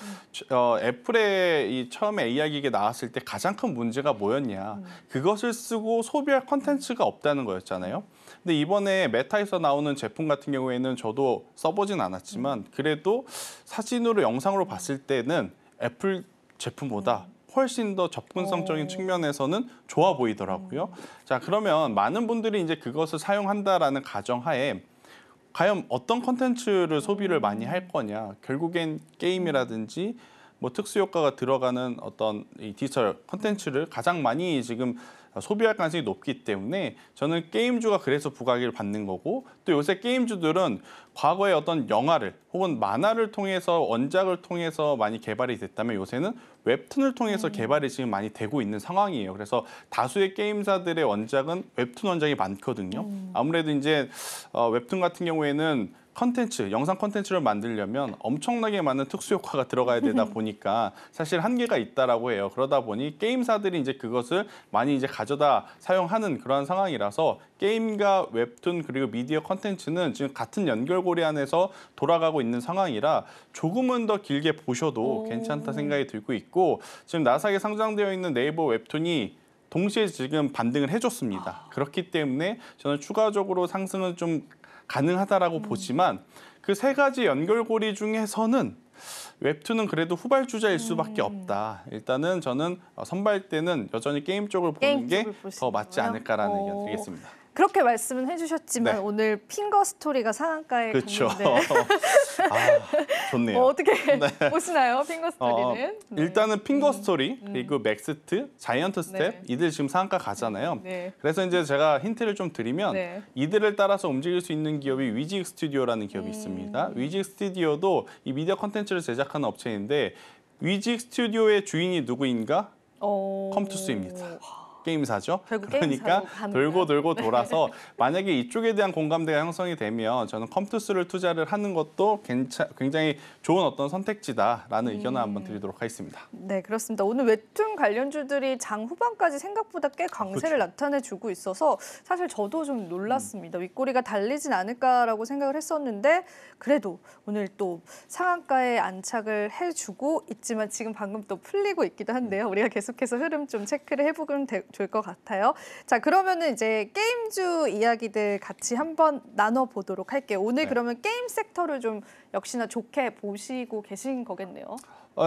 애플의 이 처음에 AR 기기 나왔을 때 가장 큰 문제가 뭐였냐 그것을 쓰고 소비할 콘텐츠가 없다는 거였잖아요. 근데 이번에 메타에서 나오는 제품 같은 경우에는 저도 써보진 않았지만 그래도 사진으로 영상으로 봤을 때는 애플 제품보다 훨씬 더 접근성적인 측면에서는 좋아 보이더라고요. 자, 그러면 많은 분들이 이제 그것을 사용한다라는 가정하에 과연 어떤 콘텐츠를 소비를 많이 할 거냐? 결국엔 게임이라든지 뭐 특수 효과가 들어가는 어떤 이 디지털 콘텐츠를 가장 많이 지금 소비할 가능성이 높기 때문에 저는 게임주가 그래서 부각을 받는 거고 또 요새 게임주들은 과거에 어떤 영화를 혹은 만화를 통해서 원작을 통해서 많이 개발이 됐다면 요새는 웹툰을 통해서 개발이 지금 많이 되고 있는 상황이에요. 그래서 다수의 게임사들의 원작은 웹툰 원작이 많거든요. 아무래도 이제 웹툰 같은 경우에는 컨텐츠, 영상 컨텐츠를 만들려면 엄청나게 많은 특수 효과가 들어가야 되다 보니까 사실 한계가 있다라고 해요. 그러다 보니 게임사들이 이제 그것을 많이 이제 가져다 사용하는 그런 상황이라서 게임과 웹툰 그리고 미디어 컨텐츠는 지금 같은 연결고리 안에서 돌아가고 있는 상황이라 조금은 더 길게 보셔도 괜찮다 생각이 들고 있고 지금 나스닥에 상장되어 있는 네이버 웹툰이 동시에 지금 반등을 해줬습니다. 그렇기 때문에 저는 추가적으로 상승은 좀 가능하다라고 보지만 그 세 가지 연결고리 중에서는 웹툰은 그래도 후발주자일 수밖에 없다. 일단은 저는 선발대는 여전히 게임 쪽을 보는 게 더 맞지 않을까라는 의견 드리겠습니다. 그렇게 말씀은 해주셨지만 네. 오늘 핑거 스토리가 상한가에 그렇죠. 갔는데 좋네요. 어떻게 보시나요? 핑거 스토리는? 네. 일단은 핑거 스토리 그리고 맥스트, 자이언트 스텝 네. 이들 지금 상한가 가잖아요. 네. 그래서 이제 제가 힌트를 좀 드리면 네. 이들을 따라서 움직일 수 있는 기업이 위직 스튜디오라는 기업이 있습니다. 위직 스튜디오도 이 미디어 콘텐츠를 제작하는 업체인데 위직 스튜디오의 주인이 누구인가? 컴투스입니다. 게임사죠. 결국 그러니까 게임사로 가는구나. 돌고 돌고 돌아서 만약에 이쪽에 대한 공감대가 형성이 되면 저는 컴투스를 투자를 하는 것도 굉장히 좋은 어떤 선택지다라는 의견을 한번 드리도록 하겠습니다. 네, 그렇습니다. 오늘 웹툰 관련주들이 장 후반까지 생각보다 꽤 강세를 그렇죠. 나타내주고 있어서 사실 저도 좀 놀랐습니다. 윗꼬리가 달리진 않을까라고 생각을 했었는데 그래도 오늘 또 상한가에 안착을 해주고 있지만 지금 방금 또 풀리고 있기도 한데요. 우리가 계속해서 흐름 좀 체크를 좋을 것 같아요. 자, 그러면은 이제 게임주 이야기들 같이 한번 나눠보도록 할게요. 오늘 네. 그러면 게임 섹터를 좀 역시나 좋게 보시고 계신 거겠네요.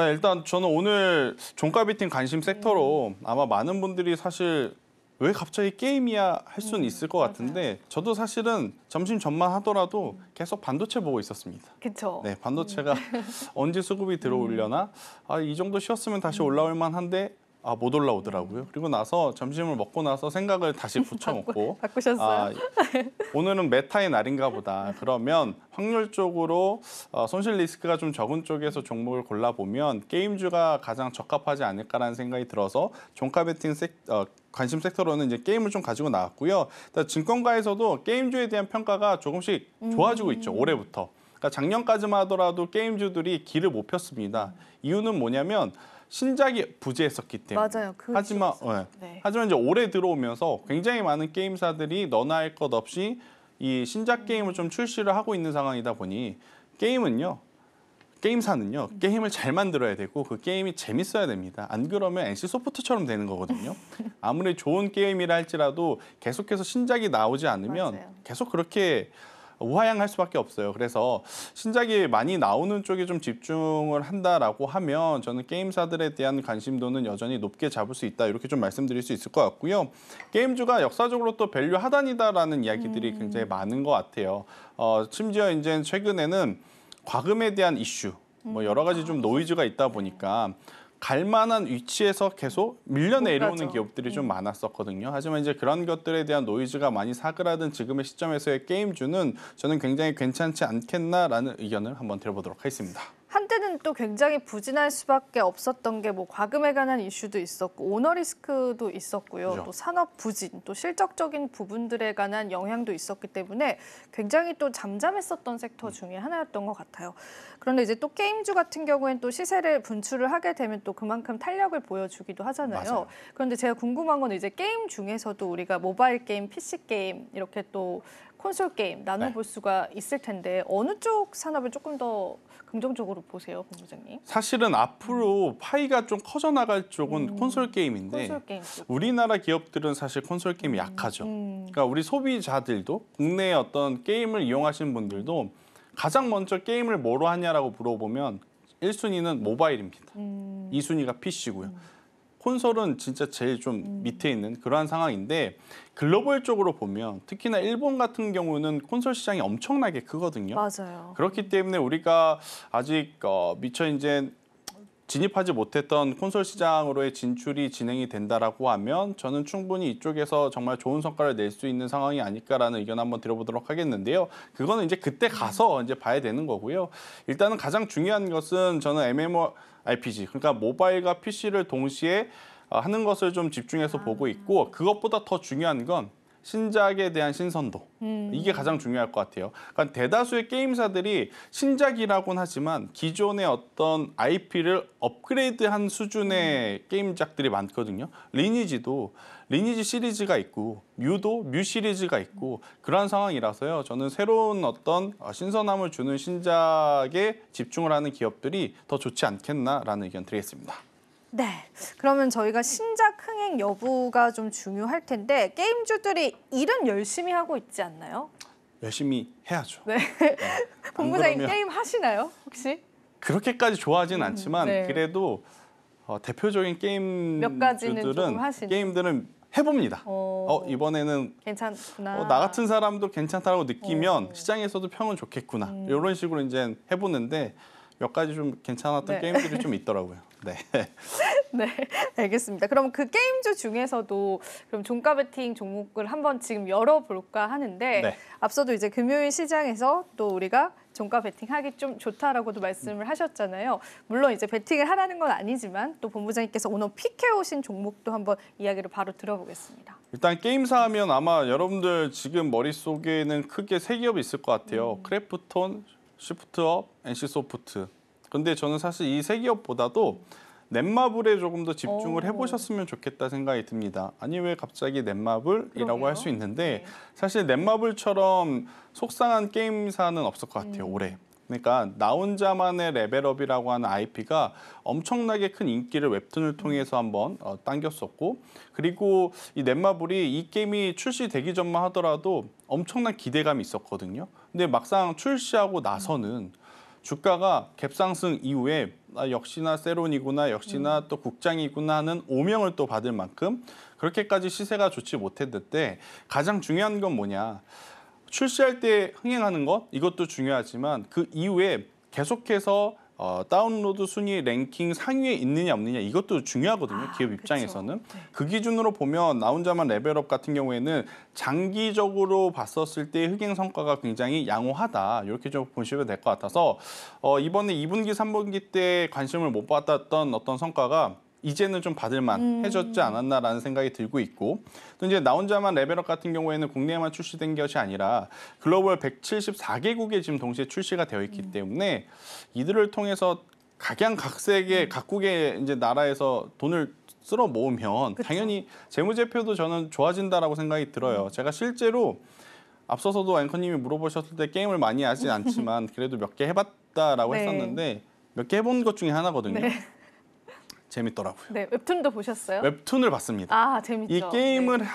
일단 저는 오늘 종가 베팅 관심 섹터로 아마 많은 분들이 사실 왜 갑자기 게임이야 할 수는 있을 것 같은데 저도 사실은 점심 전만 하더라도 계속 반도체 보고 있었습니다. 그렇죠. 네, 반도체가 언제 수급이 들어오려나? 이 정도 쉬었으면 다시 올라올 만한데 못 올라오더라고요. 그리고 나서 점심을 먹고 나서 생각을 다시 붙여놓고 바꾸셨어요? 오늘은 메타의 날인가 보다. 그러면 확률적으로 손실 리스크가 좀 적은 쪽에서 종목을 골라보면 게임주가 가장 적합하지 않을까라는 생각이 들어서 종가 베팅 관심 섹터로는 이제 게임을 좀 가지고 나왔고요. 일단 증권가에서도 게임주에 대한 평가가 조금씩 좋아지고 있죠. 올해부터. 그러니까 작년까지만 하더라도 게임주들이 길을 못 폈습니다. 이유는 뭐냐면 신작이 부재했었기 때문에. 맞아요. 하지만 이제 올해 들어오면서 굉장히 많은 게임사들이 너나 할 것 없이 이 신작 게임을 좀 출시를 하고 있는 상황이다 보니 게임사는요 게임을 잘 만들어야 되고 그 게임이 재밌어야 됩니다. 안 그러면 NC 소프트처럼 되는 거거든요. 아무리 좋은 게임이라 할지라도 계속해서 신작이 나오지 않으면 맞아요. 계속 그렇게 우하향할 수밖에 없어요. 그래서 신작이 많이 나오는 쪽에 좀 집중을 한다라고 하면 저는 게임사들에 대한 관심도는 여전히 높게 잡을 수 있다. 이렇게 좀 말씀드릴 수 있을 것 같고요. 게임주가 역사적으로 또 밸류 하단이다라는 이야기들이 굉장히 많은 것 같아요. 심지어 이제 최근에는 과금에 대한 이슈, 여러 가지 좀 노이즈가 있다 보니까 갈 만한 위치에서 계속 밀려 내려오는 기업들이 좀 많았었거든요. 하지만 이제 그런 것들에 대한 노이즈가 많이 사그라든 지금의 시점에서의 게임주는 저는 굉장히 괜찮지 않겠나라는 의견을 한번 들어보도록 하겠습니다. 한때는 또 굉장히 부진할 수밖에 없었던 게 뭐 과금에 관한 이슈도 있었고 오너 리스크도 있었고요. 그렇죠. 또 산업 부진, 또 실적적인 부분들에 관한 영향도 있었기 때문에 굉장히 또 잠잠했었던 섹터 중에 하나였던 것 같아요. 그런데 이제 또 게임주 같은 경우에는 또 시세를 분출을 하게 되면 또 그만큼 탄력을 보여주기도 하잖아요. 맞아요. 그런데 제가 궁금한 건 이제 게임 중에서도 우리가 모바일 게임, PC 게임 이렇게 또 콘솔 게임 나눠볼 수가 있을 텐데 어느 쪽 산업을 조금 더 긍정적으로 보세요, 본부장님? 사실은 앞으로 파이가 좀 커져 나갈 쪽은 콘솔 게임인데 콘솔 게임 쪽. 우리나라 기업들은 사실 콘솔 게임이 약하죠. 그러니까 우리 소비자들도 국내의 어떤 게임을 이용하시는 분들도 가장 먼저 게임을 뭐로 하냐라고 물어보면 1순위는 모바일입니다. 2순위가 PC고요. 콘솔은 진짜 제일 좀 밑에 있는 그러한 상황인데 글로벌적으로 보면 특히나 일본 같은 경우는 콘솔 시장이 엄청나게 크거든요. 맞아요. 그렇기 때문에 우리가 아직 미처 이제 진입하지 못했던 콘솔 시장으로의 진출이 진행이 된다라고 하면 저는 충분히 이쪽에서 정말 좋은 성과를 낼 수 있는 상황이 아닐까라는 의견 한번 드려보도록 하겠는데요. 그거는 이제 그때 가서 이제 봐야 되는 거고요. 일단은 가장 중요한 것은 저는 MMORPG, 그러니까 모바일과 PC를 동시에 하는 것을 좀 집중해서 보고 있고 그것보다 더 중요한 건 신작에 대한 신선도. 이게 가장 중요할 것 같아요. 그러니까 대다수의 게임사들이 신작이라고는 하지만 기존의 어떤 IP를 업그레이드한 수준의 게임작들이 많거든요. 리니지 시리즈가 있고 뮤도 뮤 시리즈가 있고 그러한 상황이라서요. 저는 새로운 어떤 신선함을 주는 신작에 집중을 하는 기업들이 더 좋지 않겠나라는 의견 드리겠습니다. 네, 그러면 저희가 신작 흥행 여부가 좀 중요할 텐데 게임주들이 일은 열심히 하고 있지 않나요? 열심히 해야죠. 네. 안 본부장님 그러면 게임 하시나요, 혹시? 그렇게까지 좋아하진 않지만 네. 그래도 대표적인 몇 가지는 조금 게임주들은 하시는. 게임들은 해봅니다. 이번에는 괜찮구나. 나 같은 사람도 괜찮다고 느끼면 시장에서도 평은 좋겠구나. 이런 식으로 이제 해보는데 몇 가지 좀 괜찮았던 네. 게임들이 좀 있더라고요. 네. 네, 알겠습니다. 그럼 그 게임주 중에서도 그럼 종가 베팅 종목을 한번 지금 열어볼까 하는데 네. 앞서도 이제 금요일 시장에서 또 우리가 종가 베팅하기 좀 좋다라고도 말씀을 하셨잖아요. 물론 이제 베팅을 하라는 건 아니지만 또 본부장님께서 오늘 픽해 오신 종목도 한번 이야기를 바로 들어보겠습니다. 일단 게임사 하면 아마 여러분들 지금 머릿속에는 크게 세 기업이 있을 것 같아요. 크래프톤, 시프트업, NC소프트. 근데 저는 사실 이 세 기업보다도 넷마블에 조금 더 집중을 해보셨으면 좋겠다 생각이 듭니다. 아니 왜 갑자기 넷마블이라고 할 수 있는데 네. 사실 넷마블처럼 속상한 게임사는 없을 것 같아요. 올해. 그러니까 나 혼자만의 레벨업이라고 하는 IP가 엄청나게 큰 인기를 웹툰을 통해서 한번 당겼었고, 그리고 이 넷마블이 이 게임이 출시되기 전만 하더라도 엄청난 기대감이 있었거든요. 근데 막상 출시하고 나서는 주가가 갭상승 이후에 역시나 세론이구나, 역시나 또 국장이구나 하는 오명을 또 받을 만큼 그렇게까지 시세가 좋지 못했는데, 가장 중요한 건 뭐냐. 출시할 때 흥행하는 것 이것도 중요하지만 그 이후에 계속해서 다운로드 순위 랭킹 상위에 있느냐 없느냐 이것도 중요하거든요. 기업 입장에서는. 그쵸. 네. 그 기준으로 보면 나 혼자만 레벨업 같은 경우에는 장기적으로 봤었을 때 흥행 성과가 굉장히 양호하다. 이렇게 좀 보시면 될 것 같아서 이번에 2분기, 3분기 때 관심을 못 받았던 어떤 성과가 이제는 좀 받을만 해졌지 않았나라는 생각이 들고 있고, 또 이제 나 혼자만 레벨업 같은 경우에는 국내에만 출시된 것이 아니라 글로벌 174개국에 지금 동시에 출시가 되어 있기 때문에 이들을 통해서 각양각색의 각국의 이제 나라에서 돈을 쓸어 모으면 그쵸. 당연히 재무제표도 저는 좋아진다라고 생각이 들어요. 제가 실제로 앞서서도 앵커님이 물어보셨을 때 게임을 많이 하지 않지만 그래도 몇 개 해봤다라고 네. 했었는데 몇 개 해본 것 중에 하나거든요. 네. 재밌더라고요. 네, 웹툰도 보셨어요? 웹툰을 봤습니다. 아, 재밌죠. 이 게임을 네.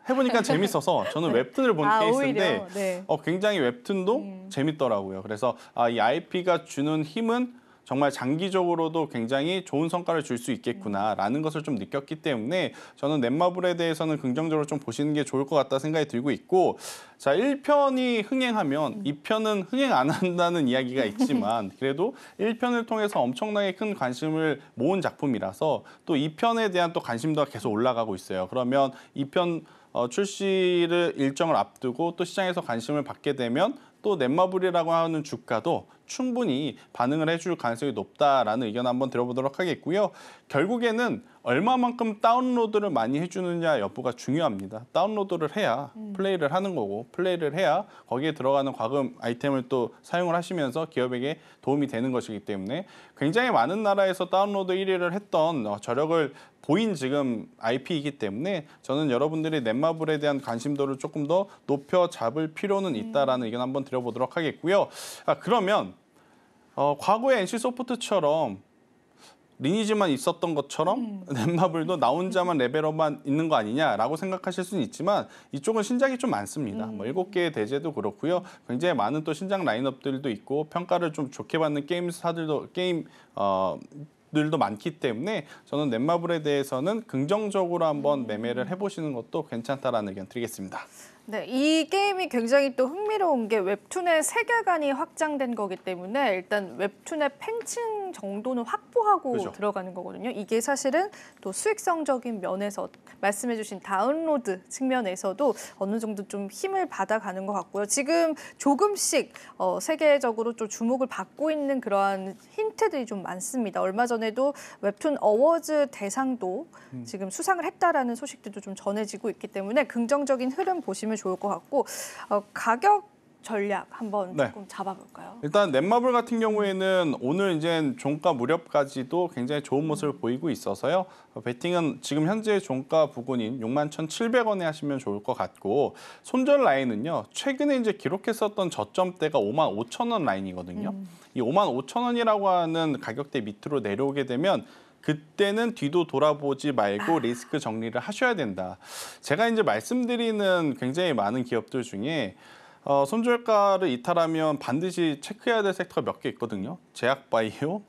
해보니까 재밌어서 저는 웹툰을 본 케이스인데 오히려, 네. 굉장히 웹툰도 재밌더라고요. 그래서 이 IP가 주는 힘은 정말 장기적으로도 굉장히 좋은 성과를 줄 수 있겠구나라는 것을 좀 느꼈기 때문에 저는 넷마블에 대해서는 긍정적으로 좀 보시는 게 좋을 것 같다 생각이 들고 있고, 자 1편이 흥행하면 2편은 흥행 안 한다는 이야기가 있지만 그래도 1편을 통해서 엄청나게 큰 관심을 모은 작품이라서 또 2편에 대한 또 관심도가 계속 올라가고 있어요. 그러면 2편 출시를 일정을 앞두고 또 시장에서 관심을 받게 되면 또 넷마블이라고 하는 주가도 충분히 반응을 해줄 가능성이 높다라는 의견 한번 들어보도록 하겠고요. 결국에는 얼마만큼 다운로드를 많이 해주느냐 여부가 중요합니다. 다운로드를 해야 플레이를 하는 거고, 플레이를 해야 거기에 들어가는 과금 아이템을 또 사용을 하시면서 기업에게 도움이 되는 것이기 때문에 굉장히 많은 나라에서 다운로드 1위를 했던 저력을 보인 지금 IP이기 때문에 저는 여러분들이 넷마블에 대한 관심도를 조금 더 높여 잡을 필요는 있다라는 의견 한번 드려보도록 하겠고요. 그러면 과거의 NC소프트처럼 리니지만 있었던 것처럼 넷마블도 나 혼자만 레벨업만 있는 거 아니냐라고 생각하실 수는 있지만 이쪽은 신작이 좀 많습니다. 뭐 7개의 대제도 그렇고요. 굉장히 많은 또 신작 라인업들도 있고 평가를 좀 좋게 받는 게임사들도 들도 많기 때문에 저는 넷마블에 대해서는 긍정적으로 한번 매매를 해보시는 것도 괜찮다라는 의견 드리겠습니다. 네, 이 게임이 굉장히 또 흥미로운 게 웹툰의 세계관이 확장된 거기 때문에 일단 웹툰의 팽층 정도는 확보하고 그죠. 들어가는 거거든요. 이게 사실은 또 수익성적인 면에서 말씀해주신 다운로드 측면에서도 어느 정도 좀 힘을 받아가는 것 같고요. 지금 조금씩 세계적으로 좀 주목을 받고 있는 그러한 힌트들이 좀 많습니다. 얼마 전에도 웹툰 어워즈 대상도 지금 수상을 했다라는 소식들도 좀 전해지고 있기 때문에 긍정적인 흐름 보시면 좋을 것 같고, 가격 전략 한번 네. 조금 잡아볼까요? 일단 넷마블 같은 경우에는 오늘 이제 종가 무렵까지도 굉장히 좋은 모습을 보이고 있어서요. 베팅은 지금 현재 종가 부근인 61,700원에 하시면 좋을 것 같고, 손절 라인은요. 최근에 이제 기록했었던 저점대가 55,000원 라인이거든요. 이 55,000원이라고 하는 가격대 밑으로 내려오게 되면 그때는 뒤도 돌아보지 말고 리스크 정리를 하셔야 된다. 제가 이제 말씀드리는 굉장히 많은 기업들 중에 손절가를 이탈하면 반드시 체크해야 될 섹터가 몇 개 있거든요. 제약바이오,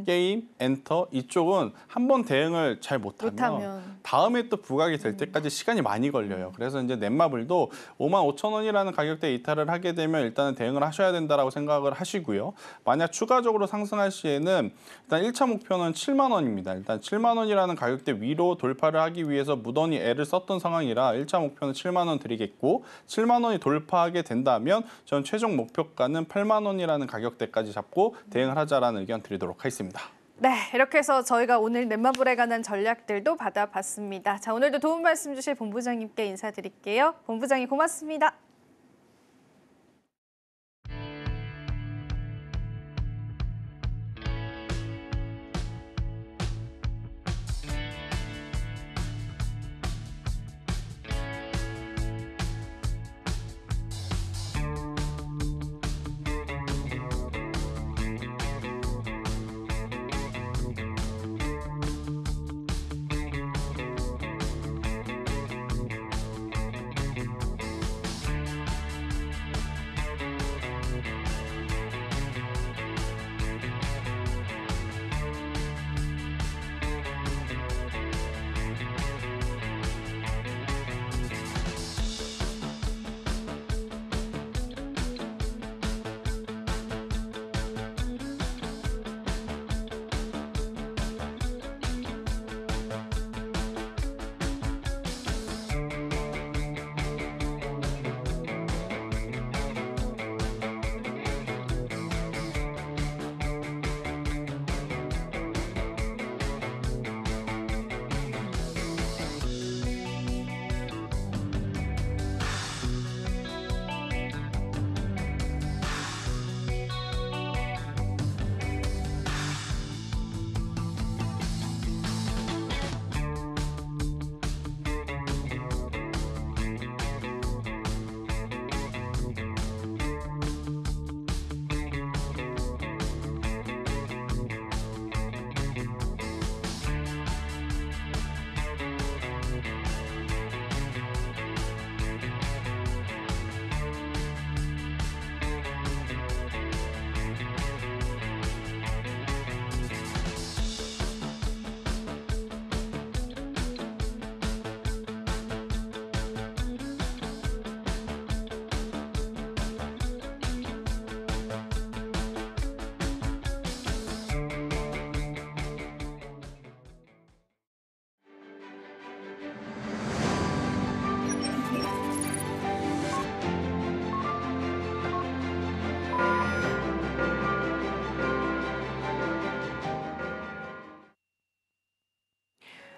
게임, 엔터 이쪽은 한번 대응을 잘 못하면 다음에 또 부각이 될 때까지 시간이 많이 걸려요. 그래서 이제 넷마블도 55,000원이라는 가격대에 이탈을 하게 되면 일단은 대응을 하셔야 된다라고 생각을 하시고요. 만약 추가적으로 상승할 시에는 일단 1차 목표는 7만 원입니다. 일단 7만 원이라는 가격대 위로 돌파를 하기 위해서 무던히 애를 썼던 상황이라 1차 목표는 7만 원 드리겠고, 7만 원이 돌파하게 된다면 전 최종 목표가는 8만 원이라는 가격대까지 잡고 대응을 하자라는 의견 드리도록 하겠습니다. 네, 이렇게 해서 저희가 오늘 넷마블에 관한 전략들도 받아봤습니다. 자, 오늘도 도움 말씀 주실 본부장님께 인사드릴게요. 본부장님 고맙습니다.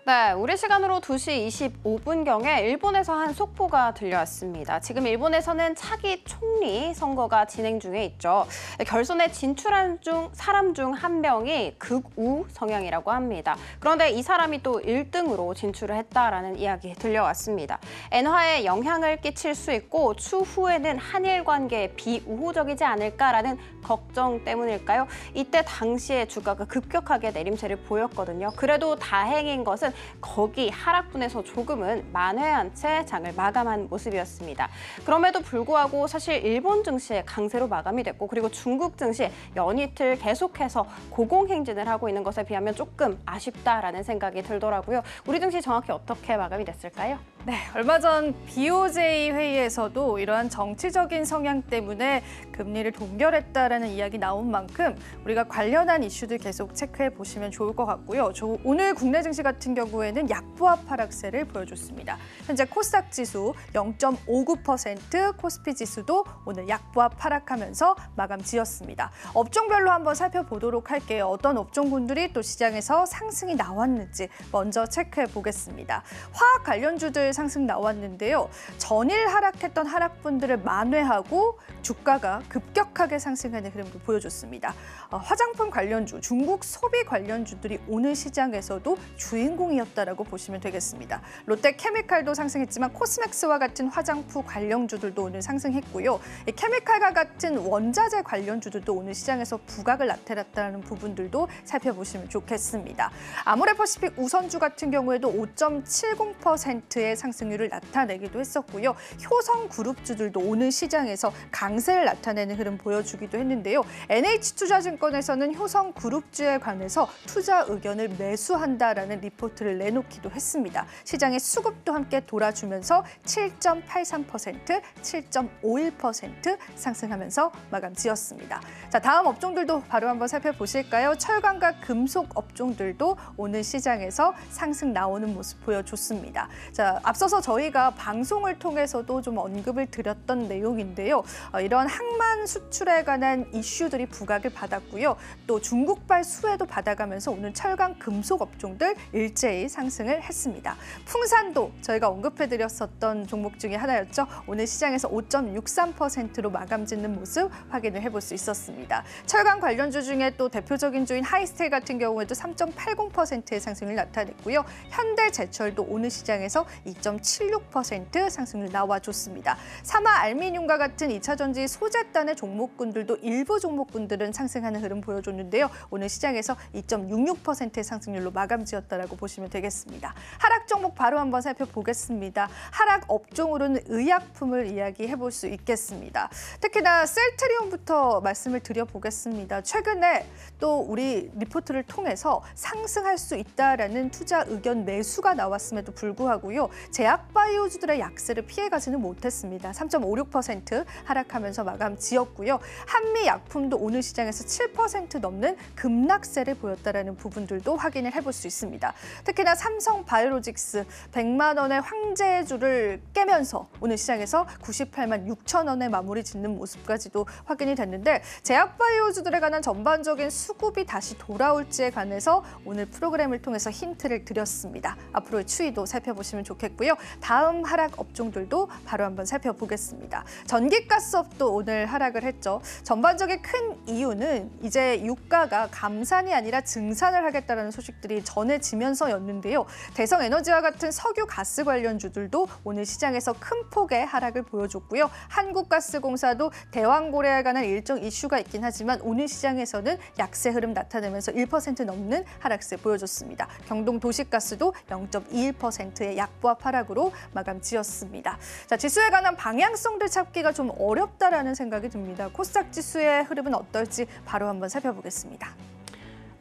네, 우리 시간으로 2시 25분경에 일본에서 한 속보가 들려왔습니다. 지금 일본에서는 차기 총리 선거가 진행 중에 있죠. 결선에 진출한 사람 중 한 명이 극우 성향이라고 합니다. 그런데 이 사람이 또 1등으로 진출을 했다라는 이야기 들려왔습니다. 엔화에 영향을 끼칠 수 있고 추후에는 한일 관계에 비우호적이지 않을까라는 걱정 때문일까요? 이때 당시에 주가가 급격하게 내림세를 보였거든요. 그래도 다행인 것은 거기 하락분에서 조금은 만회한 채 장을 마감한 모습이었습니다. 그럼에도 불구하고 사실 일본 증시 강세로 마감이 됐고 그리고 중국 증시 연이틀 계속해서 고공행진을 하고 있는 것에 비하면 조금 아쉽다라는 생각이 들더라고요. 우리 증시 정확히 어떻게 마감이 됐을까요? 네, 얼마 전 BOJ 회의에서도 이러한 정치적인 성향 때문에 금리를 동결했다라는 이야기 나온 만큼 우리가 관련한 이슈들 계속 체크해 보시면 좋을 것 같고요. 오늘 국내 증시 같은 경우에는 약보합 하락세를 보여줬습니다. 현재 코스닥 지수 0.59%, 코스피 지수도 오늘 약보합 하락하면서 마감 지었습니다. 업종별로 한번 살펴보도록 할게요. 어떤 업종군들이 또 시장에서 상승이 나왔는지 먼저 체크해 보겠습니다. 화학 관련주들 상승 나왔는데요. 전일 하락했던 하락분들을 만회하고 주가가 급격하게 상승하는 흐름도 보여줬습니다. 화장품 관련주, 중국 소비 관련주들이 오늘 시장에서도 주인공이었다라고 보시면 되겠습니다. 롯데케미칼도 상승했지만 코스맥스와 같은 화장품 관련주들도 오늘 상승했고요. 이 케미칼과 같은 원자재 관련주들도 오늘 시장에서 부각을 나타났다는 부분들도 살펴보시면 좋겠습니다. 아모레퍼시픽 우선주 같은 경우에도 5.70%의 상승률을 나타내기도 했었고요. 효성그룹주들도 오늘 시장에서 강세를 나타내는 흐름 보여주기도 했는데요. NH투자증권에서는 효성그룹주에 관해서 투자 의견을 매수한다라는 리포트를 내놓기도 했습니다. 시장의 수급도 함께 돌아주면서 7.83%, 7.51% 상승하면서 마감 지었습니다. 자, 다음 업종들도 바로 한번 살펴보실까요? 철강과 금속 업종들도 오늘 시장에서 상승 나오는 모습 보여줬습니다. 자, 앞서서 저희가 방송을 통해서도 좀 언급을 드렸던 내용인데요. 이런 항만 수출에 관한 이슈들이 부각을 받았고요. 또 중국발 수혜도 받아가면서 오늘 철강 금속 업종들 일제히 상승을 했습니다. 풍산도 저희가 언급해드렸었던 종목 중에 하나였죠. 오늘 시장에서 5.63%로 마감 짓는 모습 확인을 해볼 수 있었습니다. 철강 관련주 중에 또 대표적인 주인 하이스텔 같은 경우에도 3.80%의 상승을 나타냈고요. 현대제철도 오늘 시장에서 2.76% 상승률 나와줬습니다. 사마 알미늄과 같은 2차전지 소재단의 종목군들도 일부 종목군들은 상승하는 흐름 보여줬는데요. 오늘 시장에서 2.66%의 상승률로 마감 지었다라고 보시면 되겠습니다. 하락 종목 바로 한번 살펴보겠습니다. 하락 업종으로는 의약품을 이야기해 볼 수 있겠습니다. 특히나 셀트리온부터 말씀을 드려보겠습니다. 최근에 또 우리 리포트를 통해서 상승할 수 있다라는 투자 의견 매수가 나왔음에도 불구하고요. 제약바이오주들의 약세를 피해가지는 못했습니다. 3.56% 하락하면서 마감 지었고요. 한미약품도 오늘 시장에서 7% 넘는 급락세를 보였다라는 부분들도 확인을 해볼 수 있습니다. 특히나 삼성바이오로직스 100만 원의 황제주를 깨면서 오늘 시장에서 98만 6천 원에 마무리 짓는 모습까지도 확인이 됐는데 제약바이오주들에 관한 전반적인 수급이 다시 돌아올지에 관해서 오늘 프로그램을 통해서 힌트를 드렸습니다. 앞으로의 추이도 살펴보시면 좋겠고요. 다음 하락 업종들도 바로 한번 살펴보겠습니다. 전기가스업도 오늘 하락을 했죠. 전반적인 큰 이유는 이제 유가가 감산이 아니라 증산을 하겠다는 소식들이 전해지면서였는데요. 대성에너지와 같은 석유 가스 관련주들도 오늘 시장에서 큰 폭의 하락을 보여줬고요. 한국가스공사도 대왕고래에 관한 일정 이슈가 있긴 하지만 오늘 시장에서는 약세 흐름 나타내면서 1% 넘는 하락세 보여줬습니다. 경동도시가스도 0.21%의 약보합 하락으로 마감 지었습니다. 자, 지수에 관한 방향성들 찾기가 좀 어렵다라는 생각이 듭니다. 코스닥 지수의 흐름은 어떨지 바로 한번 살펴보겠습니다.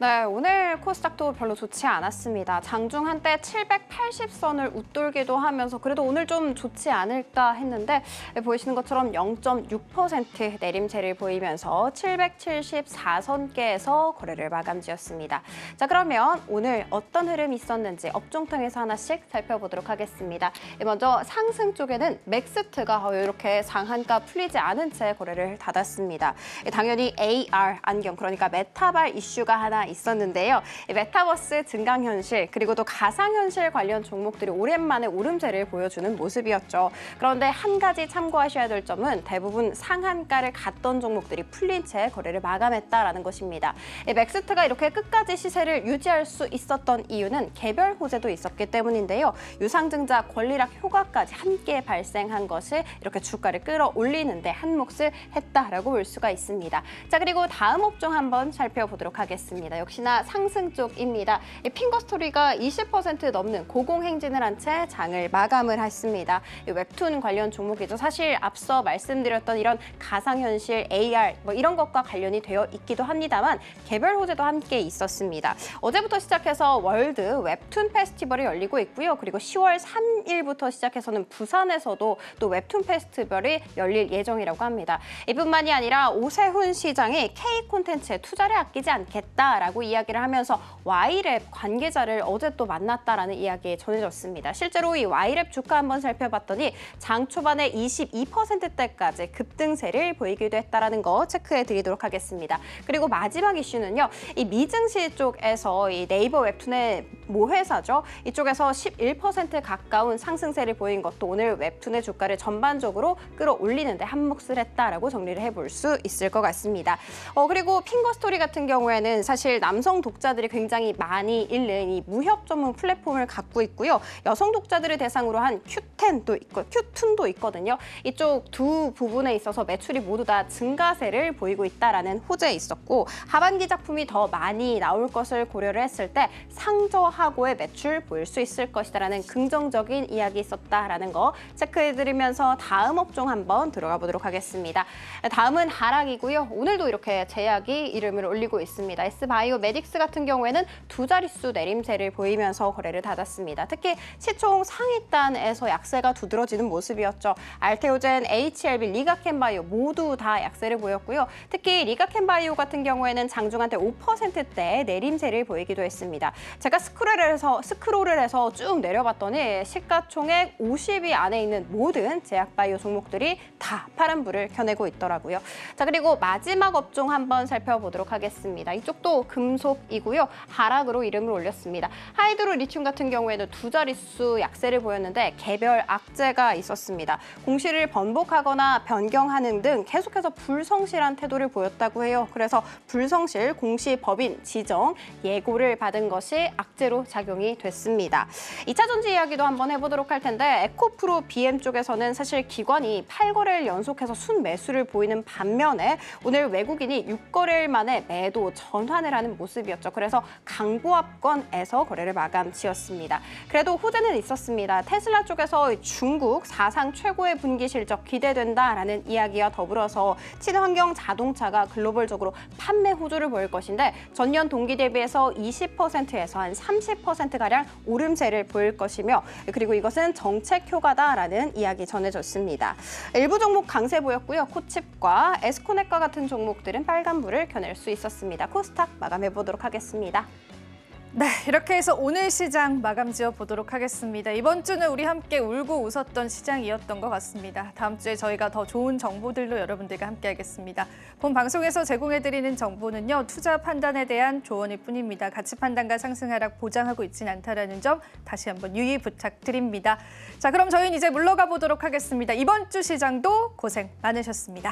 네, 오늘 코스닥도 별로 좋지 않았습니다. 장중 한때 780선을 웃돌기도 하면서 그래도 오늘 좀 좋지 않을까 했는데 보이시는 것처럼 0.6% 내림세를 보이면서 774선께에서 거래를 마감 지었습니다. 자, 그러면 오늘 어떤 흐름이 있었는지 업종통해서 하나씩 살펴보도록 하겠습니다. 먼저 상승 쪽에는 맥스트가 이렇게 상한가 풀리지 않은 채 거래를 닫았습니다. 당연히 AR 안경, 그러니까 메타발 이슈가 하나 있었는데요. 메타버스, 증강현실, 그리고 또 가상현실 관련 종목들이 오랜만에 오름세를 보여주는 모습이었죠. 그런데 한 가지 참고하셔야 될 점은 대부분 상한가를 갔던 종목들이 풀린 채 거래를 마감했다라는 것입니다. 맥스트가 이렇게 끝까지 시세를 유지할 수 있었던 이유는 개별 호재도 있었기 때문인데요. 유상증자 권리락 효과까지 함께 발생한 것이 이렇게 주가를 끌어올리는데 한 몫을 했다라고 볼 수가 있습니다. 자, 그리고 다음 업종 한번 살펴보도록 하겠습니다. 역시나 상승 쪽입니다. 핑거스토리가 20% 넘는 고공행진을 한 채 장을 마감을 했습니다. 웹툰 관련 종목이죠. 사실 앞서 말씀드렸던 이런 가상현실, AR 이런 것과 관련이 되어 있기도 합니다만 개별 호재도 함께 있었습니다. 어제부터 시작해서 월드 웹툰 페스티벌이 열리고 있고요. 그리고 10월 3일부터 시작해서는 부산에서도 또 웹툰 페스티벌이 열릴 예정이라고 합니다. 이뿐만이 아니라 오세훈 시장이 K 콘텐츠에 투자를 아끼지 않겠다라고 이야기를 하면서 Y랩 관계자를 어제 또 만났다라는 이야기 전해졌습니다. 실제로 이 Y랩 주가 한번 살펴봤더니 장 초반에 22%대까지 급등세를 보이기도 했다라는 거 체크해 드리도록 하겠습니다. 그리고 마지막 이슈는요. 이 미증시 쪽에서 이 네이버 웹툰의 모회사죠. 이쪽에서 11% 가까운 상승세를 보인 것도 오늘 웹툰의 주가를 전반적으로 끌어올리는데 한 몫을 했다라고 정리를 해볼 수 있을 것 같습니다. 그리고 핑거스토리 같은 경우에는 사실 남성 독자들이 굉장히 많이 읽는 이 무협 전문 플랫폼을 갖고 있고요. 여성 독자들을 대상으로 한 큐텐도 있고 큐툰도 있거든요. 이쪽 두 부분에 있어서 매출이 모두 다 증가세를 보이고 있다라는 호재에 있었고 하반기 작품이 더 많이 나올 것을 고려를 했을 때 상저하고의 매출 보일 수 있을 것이다라는 긍정적인 이야기 있었다라는 거 체크해드리면서 다음 업종 한번 들어가 보도록 하겠습니다. 다음은 하락이고요. 오늘도 이렇게 제약이 이름을 올리고 있습니다. S바이오메딕스 같은 경우에는 두 자릿수 내림세를 보이면서 거래를 닫았습니다. 특히 시총 상위단에서 약세가 두드러지는 모습이었죠. 알테오젠, HLB, 리가켄바이오 모두 다 약세를 보였고요. 특히 리가켄바이오 같은 경우에는 장중한테 5%대 내림세를 보이기도 했습니다. 제가 스크롤을 해서 쭉 내려봤더니 시가총액 50위 안에 있는 모든 제약바이오 종목들이 다 파란불을 켜내고 있더라고요. 자, 그리고 마지막 업종 한번 살펴보도록 하겠습니다. 이쪽도 금속이고요. 하락으로 이름을 올렸습니다. 하이드로 리튬 같은 경우에는 두 자릿수 약세를 보였는데 개별 악재가 있었습니다. 공시를 번복하거나 변경하는 등 계속해서 불성실한 태도를 보였다고 해요. 그래서 불성실 공시 법인 지정 예고를 받은 것이 악재로 작용이 됐습니다. 2차 전지 이야기도 한번 해보도록 할 텐데 에코프로 BM 쪽에서는 사실 기관이 8거래일 연속해서 순매수를 보이는 반면에 오늘 외국인이 6거래일 만에 매도 전환을 하는 모습이었죠. 그래서 강보합권에서 거래를 마감 지었습니다. 그래도 호재는 있었습니다. 테슬라 쪽에서 중국 사상 최고의 분기 실적 기대된다라는 이야기와 더불어서 친환경 자동차가 글로벌적으로 판매 호조를 보일 것인데 전년 동기 대비해서 20%에서 한 30%가량 오름세를 보일 것이며 그리고 이것은 정책 효과다라는 이야기 전해졌습니다. 일부 종목 강세 보였고요. 코칩과 에스코넷과 같은 종목들은 빨간불을 켜낼 수 있었습니다. 코스닥 마감해보도록 하겠습니다. 네, 이렇게 해서 오늘 시장 마감 지어보도록 하겠습니다. 이번 주는 우리 함께 울고 웃었던 시장이었던 것 같습니다. 다음 주에 저희가 더 좋은 정보들로 여러분들과 함께하겠습니다. 본 방송에서 제공해드리는 정보는요. 투자 판단에 대한 조언일 뿐입니다. 가치 판단과 상승 하락 보장하고 있지는 않다는 점 다시 한번 유의 부탁드립니다. 자, 그럼 저희는 이제 물러가 보도록 하겠습니다. 이번 주 시장도 고생 많으셨습니다.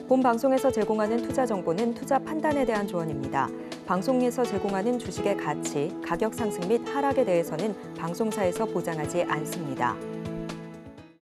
본 방송에서 제공하는 투자 정보는 투자 판단에 대한 조언입니다. 방송에서 제공하는 주식의 가치, 가격 상승 및 하락에 대해서는 방송사에서 보장하지 않습니다.